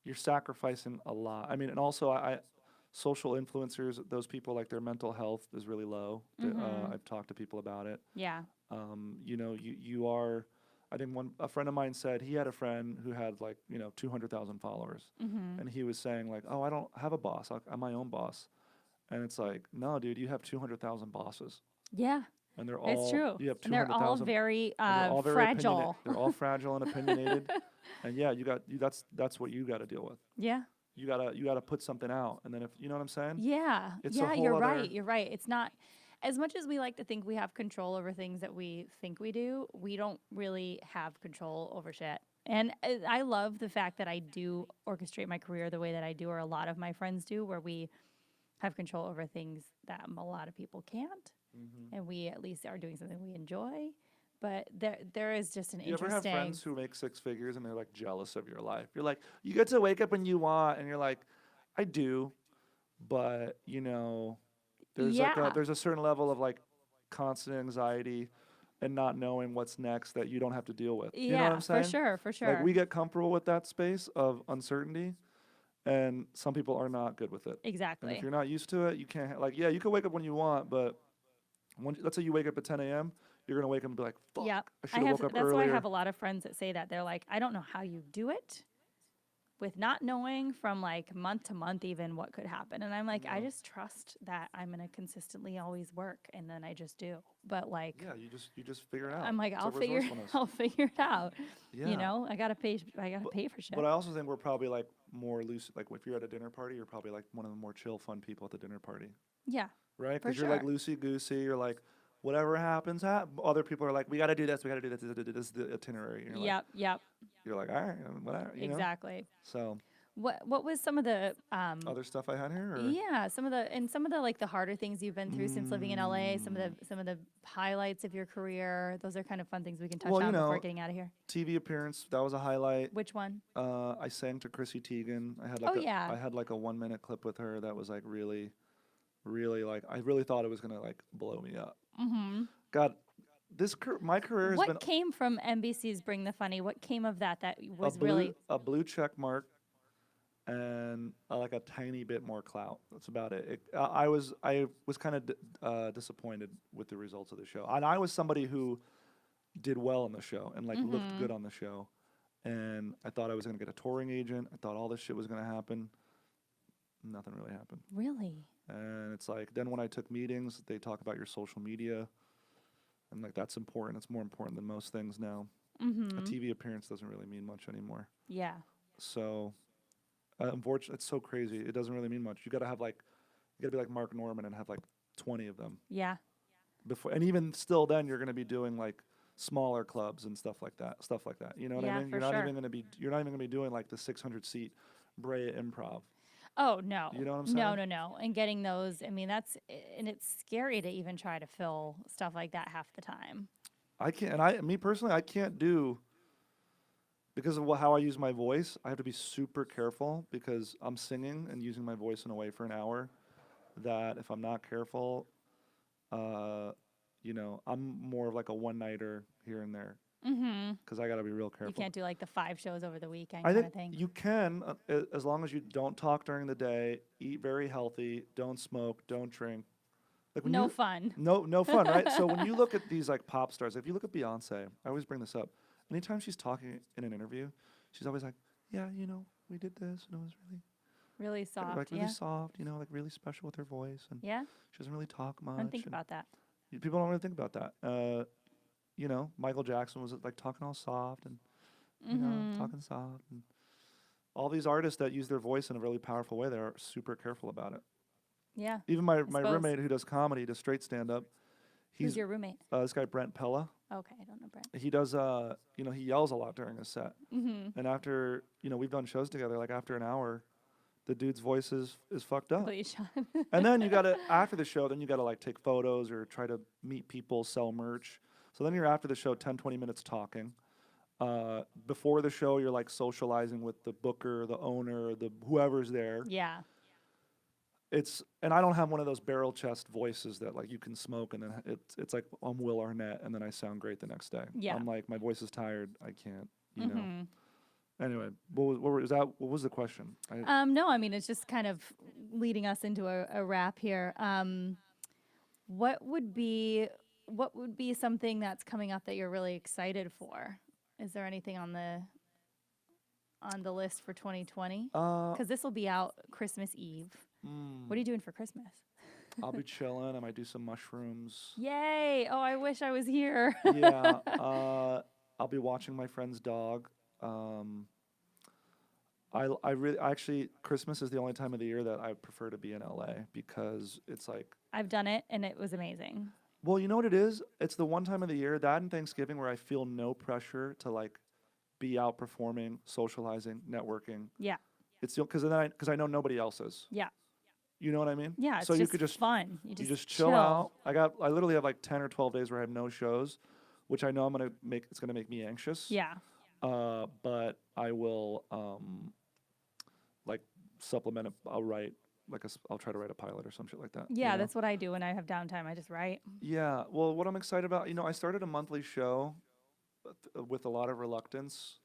[SPEAKER 1] you're sacrificing a lot. I mean, and also I social influencers, those people like their mental health is really low.
[SPEAKER 2] Mhm.
[SPEAKER 1] I've talked to people about it.
[SPEAKER 2] Yeah.
[SPEAKER 1] You are. I think a friend of mine said he had a friend who had like 200,000 followers,
[SPEAKER 2] Mhm.
[SPEAKER 1] and he was saying like, oh, I don't have a boss. I'm my own boss, and it's like, no, dude, you have 200,000 bosses.
[SPEAKER 2] Yeah.
[SPEAKER 1] and they're
[SPEAKER 2] It's
[SPEAKER 1] all
[SPEAKER 2] true.
[SPEAKER 1] you have
[SPEAKER 2] And they're all
[SPEAKER 1] 200,000,
[SPEAKER 2] very
[SPEAKER 1] and they're all very opinionated.
[SPEAKER 2] fragile.
[SPEAKER 1] They're all fragile and opinionated, and yeah, that's what you got to deal with.
[SPEAKER 2] Yeah.
[SPEAKER 1] You gotta put something out, and then if you know what I'm saying,
[SPEAKER 2] Yeah.
[SPEAKER 1] it's a
[SPEAKER 2] Yeah,
[SPEAKER 1] whole
[SPEAKER 2] you're
[SPEAKER 1] other.
[SPEAKER 2] right. You're right. It's not as much as we like to think we have control over things that we think we do, we don't really have control over shit. And I love the fact that I do orchestrate my career the way that I do, or a lot of my friends do, where we have control over things that a lot of people can't. And we at least are doing something we enjoy. But there is just an
[SPEAKER 1] You ever have
[SPEAKER 2] interesting.
[SPEAKER 1] friends who make six figures and they're like jealous of your life? You're like, you get to wake up when you want, and you're like, I do, but
[SPEAKER 2] Yeah.
[SPEAKER 1] there's a certain level of like constant anxiety and not knowing what's next that you don't have to deal with. You know what
[SPEAKER 2] Yeah,
[SPEAKER 1] I'm
[SPEAKER 2] for
[SPEAKER 1] saying?
[SPEAKER 2] sure, for
[SPEAKER 1] Like
[SPEAKER 2] sure.
[SPEAKER 1] we get comfortable with that space of uncertainty, and some people are not good with it. And if
[SPEAKER 2] Exactly.
[SPEAKER 1] you're not used to it, you can't like yeah, you can wake up when you want, but let's say you wake up at 10 a.m., you're gonna wake up and be like, fuck,
[SPEAKER 2] Yep.
[SPEAKER 1] I should have woke up
[SPEAKER 2] That's why I
[SPEAKER 1] earlier.
[SPEAKER 2] have a lot of friends that say that. They're like, I don't know how you do it with not knowing from like month to month even what could happen. And I'm like, I
[SPEAKER 1] Yeah.
[SPEAKER 2] just trust that I'm gonna consistently always work, and then I just do. But like
[SPEAKER 1] Yeah, you just figure it out.
[SPEAKER 2] I'm like,
[SPEAKER 1] It's
[SPEAKER 2] I'll
[SPEAKER 1] like
[SPEAKER 2] figure
[SPEAKER 1] resourcefulness.
[SPEAKER 2] I'll figure it out.
[SPEAKER 1] Yeah.
[SPEAKER 2] You know, I gotta
[SPEAKER 1] But,
[SPEAKER 2] pay for shit.
[SPEAKER 1] but I also think we're probably like more loose. Like if you're at a dinner party, you're probably like one of the more chill, fun people at the dinner party,
[SPEAKER 2] Yeah,
[SPEAKER 1] right?
[SPEAKER 2] for
[SPEAKER 1] Because you're like
[SPEAKER 2] sure.
[SPEAKER 1] loosey goosey. You're like, whatever happens, other people are like, we got to do this, we got to do this. This is the itinerary. And
[SPEAKER 2] Yep,
[SPEAKER 1] you're like, all right, whatever,
[SPEAKER 2] exactly.
[SPEAKER 1] So
[SPEAKER 2] What was some of the
[SPEAKER 1] other stuff I had here, or
[SPEAKER 2] yeah, some of the like the harder things you've been through since living in LA, some of the highlights of your career. Those are kind of fun things we can touch
[SPEAKER 1] well,
[SPEAKER 2] on before getting out of here.
[SPEAKER 1] TV appearance that was a highlight.
[SPEAKER 2] Which one?
[SPEAKER 1] I sang to Chrissy Teigen.
[SPEAKER 2] Oh yeah.
[SPEAKER 1] I had like a 1 minute clip with her that was like really, really like I really thought it was gonna like blow me up. God, my career has been
[SPEAKER 2] What came from NBC's Bring the Funny? What came of that was really
[SPEAKER 1] a blue check mark and like a tiny bit more clout. That's about it. I was kind of disappointed with the results of the show, and I was somebody who did well in the show and like looked good on the show, and I thought I was gonna get a touring agent. I thought all this shit was gonna happen. Nothing really happened.
[SPEAKER 2] really?
[SPEAKER 1] And it's like then when I took meetings, they talk about your social media, and like that's important. It's more important than most things now. A TV appearance doesn't really mean much anymore.
[SPEAKER 2] Yeah.
[SPEAKER 1] So, unfortunately, it's so crazy. It doesn't really mean much. You got to be like Mark Norman and have like 20 of them
[SPEAKER 2] Yeah.
[SPEAKER 1] before. And even still, then you're going to be doing like smaller clubs and stuff like that. You know what
[SPEAKER 2] Yeah,
[SPEAKER 1] I mean?
[SPEAKER 2] for
[SPEAKER 1] You're not
[SPEAKER 2] sure.
[SPEAKER 1] even going to be. You're not even going to be doing like the 600-seat Brea Improv.
[SPEAKER 2] Oh no.
[SPEAKER 1] You know what I'm
[SPEAKER 2] No,
[SPEAKER 1] saying?
[SPEAKER 2] no. And getting those, I mean, and it's scary to even try to fill stuff like that half the time.
[SPEAKER 1] I can't. And me personally, I can't do. Because of how I use my voice, I have to be super careful because I'm singing and using my voice in a way for an hour that if I'm not careful, I'm more of like a one-nighter here and there because I got to be real careful.
[SPEAKER 2] You can't do like the 5 shows over the weekend
[SPEAKER 1] I
[SPEAKER 2] kind
[SPEAKER 1] think
[SPEAKER 2] of thing.
[SPEAKER 1] you can, as long as you don't talk during the day, eat very healthy, don't smoke, don't drink. Like when
[SPEAKER 2] No
[SPEAKER 1] you,
[SPEAKER 2] fun.
[SPEAKER 1] no fun, right? So when you look at these like pop stars, if you look at Beyonce, I always bring this up. Anytime she's talking in an interview, she's always like, "Yeah, we did this, and it was
[SPEAKER 2] Really soft.
[SPEAKER 1] like really
[SPEAKER 2] Yeah.
[SPEAKER 1] soft, like really special with her voice, and
[SPEAKER 2] Yeah.
[SPEAKER 1] she doesn't really talk much."
[SPEAKER 2] I don't think
[SPEAKER 1] and
[SPEAKER 2] about that.
[SPEAKER 1] people don't really think about that. Michael Jackson was like talking all soft and talking soft, and all these artists that use their voice in a really powerful way, they're super careful about it.
[SPEAKER 2] Yeah.
[SPEAKER 1] Even my
[SPEAKER 2] suppose.
[SPEAKER 1] roommate who does comedy, does straight stand up.
[SPEAKER 2] Who's
[SPEAKER 1] He's
[SPEAKER 2] your roommate?
[SPEAKER 1] this guy Brent Pella.
[SPEAKER 2] Okay, I don't know Brent.
[SPEAKER 1] He does he yells a lot during his set. And after we've done shows together, like after an hour, the dude's voice is fucked up.
[SPEAKER 2] Please, Sean.
[SPEAKER 1] And then you gotta after the show, then you gotta like take photos or try to meet people, sell merch. So then you're after the show 10-20 minutes talking. Before the show, you're like socializing with the booker, the owner, the whoever's there.
[SPEAKER 2] Yeah.
[SPEAKER 1] And I don't have one of those barrel chest voices that like you can smoke and then it's like I'm Will Arnett and then I sound great the next day.
[SPEAKER 2] Yeah.
[SPEAKER 1] I'm like my voice is tired. I can't. Anyway, what was the question?
[SPEAKER 2] No, I mean it's just kind of leading us into a wrap here. What would be something that's coming up that you're really excited for? Is there anything on the list for 2020? Because this will be out Christmas Eve. What are you doing for Christmas?
[SPEAKER 1] I'll be chilling. I might do some mushrooms.
[SPEAKER 2] Yay! Oh, I wish I was here.
[SPEAKER 1] Yeah. I'll be watching my friend's dog. Um, I really actually Christmas is the only time of the year that I prefer to be in LA because it's like,
[SPEAKER 2] I've done it and it was amazing.
[SPEAKER 1] well, you know what it is? It's the one time of the year, that and Thanksgiving, where I feel no pressure to like be out performing, socializing, networking.
[SPEAKER 2] Yeah.
[SPEAKER 1] It's because I know nobody else is.
[SPEAKER 2] Yeah.
[SPEAKER 1] You know what I mean?
[SPEAKER 2] Yeah. It's
[SPEAKER 1] So you
[SPEAKER 2] just
[SPEAKER 1] could just
[SPEAKER 2] fun. You
[SPEAKER 1] you
[SPEAKER 2] just
[SPEAKER 1] just chill out. I literally have like 10 or 12 days where I have no shows, which I know it's gonna make me anxious.
[SPEAKER 2] Yeah.
[SPEAKER 1] But I will like supplement it. I'll try to write a pilot or some shit like that.
[SPEAKER 2] Yeah, that's what I do when I have downtime. I just write.
[SPEAKER 1] Yeah. Well, what I'm excited about, I started a monthly show with a lot of reluctance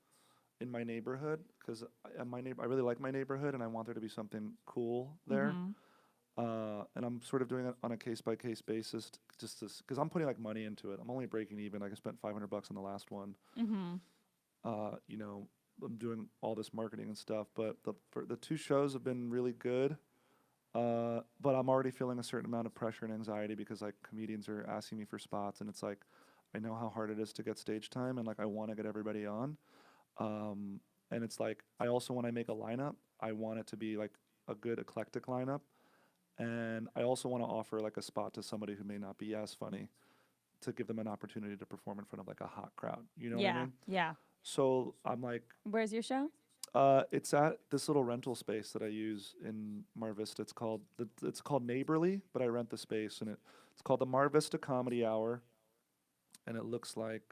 [SPEAKER 1] in my neighborhood because I really like my neighborhood and I want there to be something cool there. And I'm sort of doing it on a case by case basis, just because I'm putting like money into it. I'm only breaking even. Like I spent $500 on the last one. I'm doing all this marketing and stuff, but the two shows have been really good. But I'm already feeling a certain amount of pressure and anxiety because like comedians are asking me for spots, and it's like I know how hard it is to get stage time, and like I want to get everybody on. And it's like I also, when I make a lineup, I want it to be like a good eclectic lineup, and I also want to offer like a spot to somebody who may not be as funny, to give them an opportunity to perform in front of like a hot crowd. You know what I mean?
[SPEAKER 2] Yeah.
[SPEAKER 1] So I'm like,
[SPEAKER 2] Where's your show?
[SPEAKER 1] it's at this little rental space that I use in Mar Vista. It's called Neighborly, but I rent the space, and it's called the Mar Vista Comedy Hour, and it looks like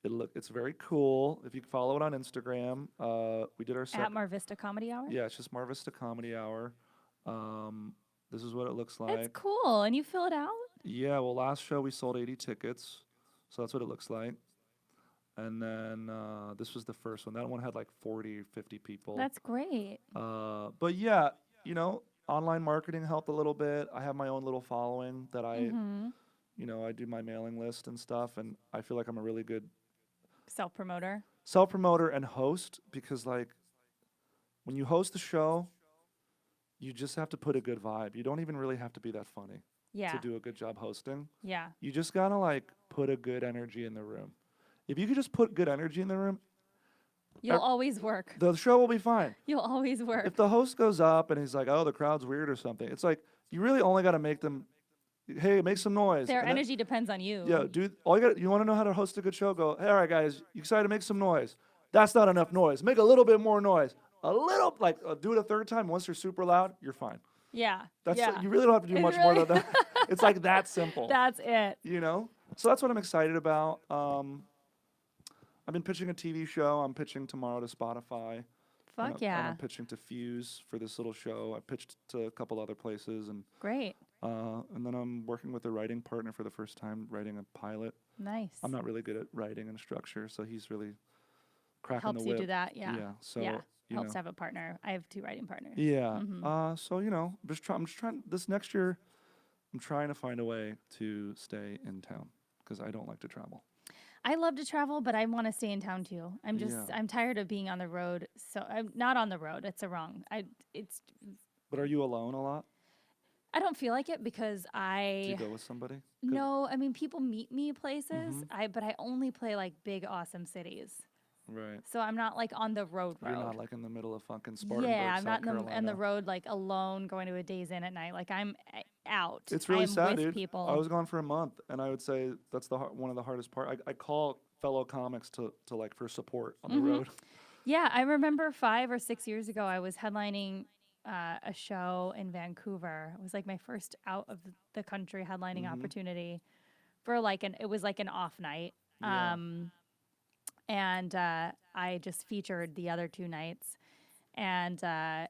[SPEAKER 1] it's very cool. If you follow it on Instagram, we did our
[SPEAKER 2] At Mar Vista Comedy Hour?
[SPEAKER 1] Yeah, it's just Mar Vista Comedy Hour. This is what it looks like.
[SPEAKER 2] It's cool. And you fill it out?
[SPEAKER 1] Yeah, well, last show we sold 80 tickets, so that's what it looks like. And then this was the first one. That one had like 40, 50 people.
[SPEAKER 2] That's great.
[SPEAKER 1] But yeah, online marketing helped a little bit. I have my own little following that I do my mailing list and stuff, and I feel like I'm a really good self-promoter and host, because like when you host the show, you just have to put a good vibe. You don't even really have to be that funny to do a good job hosting.
[SPEAKER 2] Yeah.
[SPEAKER 1] You just gotta like put a good energy in the room. If you could just put good energy in the room,
[SPEAKER 2] you'll always work.
[SPEAKER 1] The show will be fine.
[SPEAKER 2] You'll always work.
[SPEAKER 1] If the host goes up and he's like, "Oh, the crowd's weird" or something, it's like you really only got to make them, "Hey, make some noise."
[SPEAKER 2] Their energy depends on you.
[SPEAKER 1] Yeah, dude. You want to know how to host a good show? Go, "Hey, all right, guys, you excited to make some noise? That's not enough noise. Make a little bit more noise. A little, like, do it a third time. Once they're super loud, you're fine."
[SPEAKER 2] Yeah.
[SPEAKER 1] You really don't have to do much more than that. It's like that simple.
[SPEAKER 2] That's it.
[SPEAKER 1] So that's what I'm excited about. I've been pitching a TV show. I'm pitching tomorrow to Spotify.
[SPEAKER 2] Fuck yeah.
[SPEAKER 1] And I'm pitching to Fuse for this little show. I pitched to a couple other places, and
[SPEAKER 2] great.
[SPEAKER 1] And then I'm working with a writing partner for the first time, writing a pilot.
[SPEAKER 2] Nice.
[SPEAKER 1] I'm not really good at writing and structure, so he's really cracking
[SPEAKER 2] helps
[SPEAKER 1] the whip.
[SPEAKER 2] You do that, yeah.
[SPEAKER 1] Yeah. So
[SPEAKER 2] helps to have a partner. I have 2 writing partners.
[SPEAKER 1] Yeah. So I'm just trying this next year. I'm trying to find a way to stay in town because I don't like to travel.
[SPEAKER 2] I love to travel, but I want to stay in town too. I'm tired of being on the road. So I'm not on the road. It's
[SPEAKER 1] But are you alone a lot?
[SPEAKER 2] I don't feel like it because
[SPEAKER 1] Do you go with somebody?
[SPEAKER 2] No, I mean people meet me places. But I only play like big awesome cities.
[SPEAKER 1] Right.
[SPEAKER 2] So I'm not like on the road.
[SPEAKER 1] You're not like in the middle of fucking Spartanburg,
[SPEAKER 2] Yeah, I'm
[SPEAKER 1] South
[SPEAKER 2] not on the road like alone going to a Days Inn at night. Like I'm out.
[SPEAKER 1] It's really sad,
[SPEAKER 2] with
[SPEAKER 1] dude.
[SPEAKER 2] People.
[SPEAKER 1] I was gone for a month, and I would say that's one of the hardest part. I call fellow comics to like for support on the road.
[SPEAKER 2] Yeah, I remember 5 or 6 years ago I was headlining a show in Vancouver. It was like my first out of the country headlining opportunity for it was like an off night.
[SPEAKER 1] Yeah.
[SPEAKER 2] And I just featured the other 2 nights. And I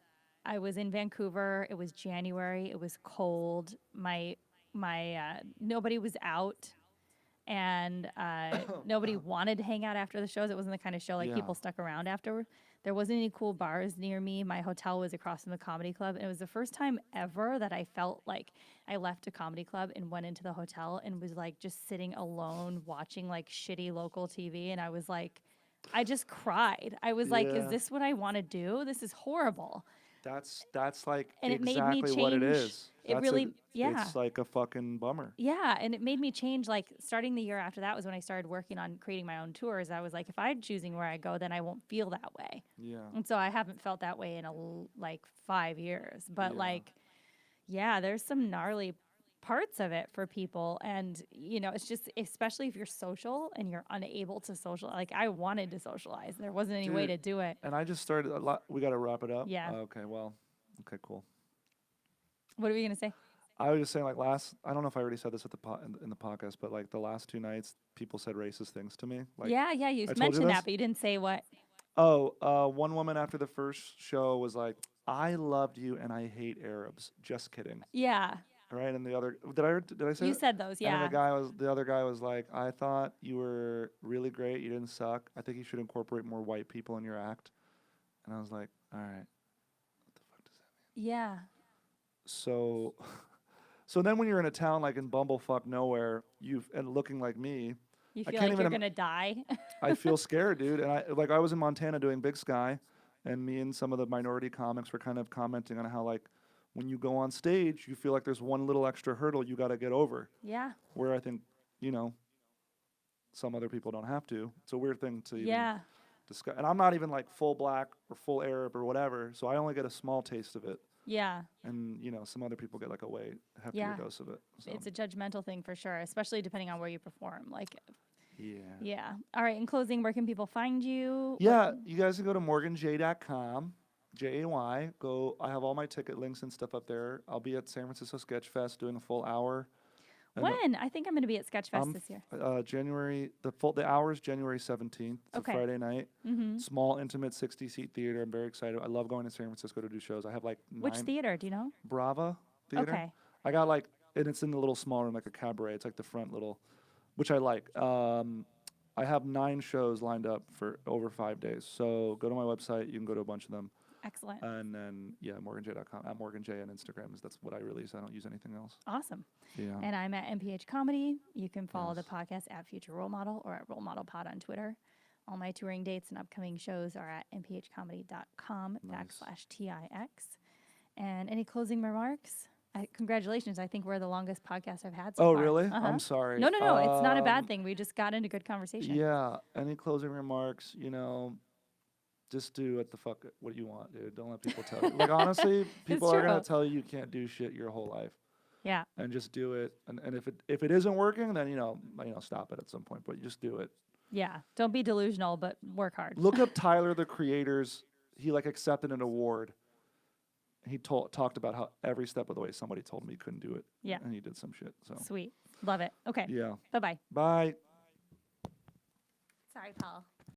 [SPEAKER 2] was in Vancouver. It was January. It was cold. My nobody was out. And nobody wanted to hang out after the shows. It wasn't the kind of show like people stuck around afterward. There wasn't any cool bars near me. My hotel was across from the comedy club. And it was the first time ever that I felt like I left a comedy club and went into the hotel and was like just sitting alone watching like shitty local TV. And I was like, I just cried. I was like, is this what I want to do? This is horrible.
[SPEAKER 1] That's like
[SPEAKER 2] And it made me
[SPEAKER 1] exactly what it
[SPEAKER 2] change.
[SPEAKER 1] is.
[SPEAKER 2] It
[SPEAKER 1] That's
[SPEAKER 2] really, yeah.
[SPEAKER 1] It's like a fucking bummer.
[SPEAKER 2] Yeah, and it made me change. Like starting the year after that was when I started working on creating my own tours. I was like, if I'm choosing where I go, then I won't feel that way.
[SPEAKER 1] Yeah.
[SPEAKER 2] And so I haven't felt that way in like 5 years. But
[SPEAKER 1] Yeah.
[SPEAKER 2] like, yeah, there's some gnarly parts of it for people, and it's just especially if you're social and you're unable to social. Like I wanted to socialize, there wasn't any way
[SPEAKER 1] Dude,
[SPEAKER 2] to do it.
[SPEAKER 1] and I just started a lot. We got to wrap it up.
[SPEAKER 2] Yeah.
[SPEAKER 1] Okay. Well. Okay. Cool.
[SPEAKER 2] What are we gonna say?
[SPEAKER 1] I was just saying, like I don't know if I already said this at the in the podcast, but like the last 2 nights, people said racist things to me. Like,
[SPEAKER 2] Yeah, you
[SPEAKER 1] I told you
[SPEAKER 2] mentioned
[SPEAKER 1] this?
[SPEAKER 2] that, but you didn't say what.
[SPEAKER 1] Oh, one woman after the first show was like, "I loved you, and I hate Arabs." Just kidding,
[SPEAKER 2] Yeah,
[SPEAKER 1] right? And the other, did I say
[SPEAKER 2] you
[SPEAKER 1] that?
[SPEAKER 2] said those.
[SPEAKER 1] And then
[SPEAKER 2] Yeah,
[SPEAKER 1] the other guy was like, "I thought you were really great. You didn't suck. I think you should incorporate more white people in your act." And I was like, "All right, what the fuck does that mean?"
[SPEAKER 2] yeah,
[SPEAKER 1] So, so then when you're in a town like in bumblefuck nowhere, and looking like me,
[SPEAKER 2] you
[SPEAKER 1] I
[SPEAKER 2] feel
[SPEAKER 1] can't
[SPEAKER 2] like
[SPEAKER 1] even.
[SPEAKER 2] you're gonna die.
[SPEAKER 1] I feel scared, dude. And I was in Montana doing Big Sky, and me and some of the minority comics were kind of commenting on how like when you go on stage, you feel like there's one little extra hurdle you got to get over.
[SPEAKER 2] Yeah,
[SPEAKER 1] Where I think, you know, some other people don't have to. It's a weird thing to even
[SPEAKER 2] yeah,
[SPEAKER 1] discuss. And I'm not even like full black or full Arab or whatever, so I only get a small taste of it.
[SPEAKER 2] yeah,
[SPEAKER 1] And some other people get like a way heftier
[SPEAKER 2] yeah.
[SPEAKER 1] dose of it. So
[SPEAKER 2] It's a judgmental thing for sure, especially depending on where you perform. Like,
[SPEAKER 1] yeah.
[SPEAKER 2] yeah. All right. In closing, where can people find you?
[SPEAKER 1] Yeah, you guys can go to morganj.com. JAY. Go. I have all my ticket links and stuff up there. I'll be at San Francisco Sketch Fest doing a full hour. And
[SPEAKER 2] When? I think I'm going to be at Sketchfest this year.
[SPEAKER 1] January the hour is January 17th. It's
[SPEAKER 2] Okay.
[SPEAKER 1] a Friday night.
[SPEAKER 2] Mm-hmm.
[SPEAKER 1] Small, intimate 60-seat theater. I'm very excited. I love going to San Francisco to do shows. I have like
[SPEAKER 2] Which
[SPEAKER 1] 9
[SPEAKER 2] theater? Do you know?
[SPEAKER 1] Brava Theater.
[SPEAKER 2] Okay.
[SPEAKER 1] I got like, and it's in the little small room like a cabaret. It's like the front little, which I like. I have 9 shows lined up for over 5 days. So go to my website. You can go to a bunch of them.
[SPEAKER 2] Excellent.
[SPEAKER 1] And then, morganj.com. At morganj on Instagram. That's what I release. I don't use anything else.
[SPEAKER 2] Awesome.
[SPEAKER 1] Yeah.
[SPEAKER 2] And I'm at MPH Comedy. You can follow
[SPEAKER 1] Yes.
[SPEAKER 2] the podcast at Future Role Model or at Role Model Pod on Twitter. All my touring dates and upcoming shows are at mphcomedy.com
[SPEAKER 1] Nice.
[SPEAKER 2] /TIX. And any closing remarks? Congratulations. I think we're the longest podcast I've had so
[SPEAKER 1] Oh,
[SPEAKER 2] far.
[SPEAKER 1] really?
[SPEAKER 2] Uh-huh.
[SPEAKER 1] I'm sorry.
[SPEAKER 2] No. It's not a bad thing. We just got into good conversation.
[SPEAKER 1] Yeah. Any closing remarks? Just do what you want, dude. Don't let people tell you. Like, honestly, people are going
[SPEAKER 2] true.
[SPEAKER 1] to tell you can't do shit your whole life.
[SPEAKER 2] Yeah.
[SPEAKER 1] And just do it. And if it isn't working, then, stop it at some point. But just do it.
[SPEAKER 2] Yeah. Don't be delusional, but work hard.
[SPEAKER 1] Look up Tyler, the Creator's. He, accepted an award. He talked about how every step of the way somebody told him he couldn't do it.
[SPEAKER 2] Yeah.
[SPEAKER 1] And he did some shit. So,
[SPEAKER 2] Sweet. Love it. Okay.
[SPEAKER 1] yeah.
[SPEAKER 2] Bye-bye.
[SPEAKER 1] Bye.
[SPEAKER 2] Sorry, Paul.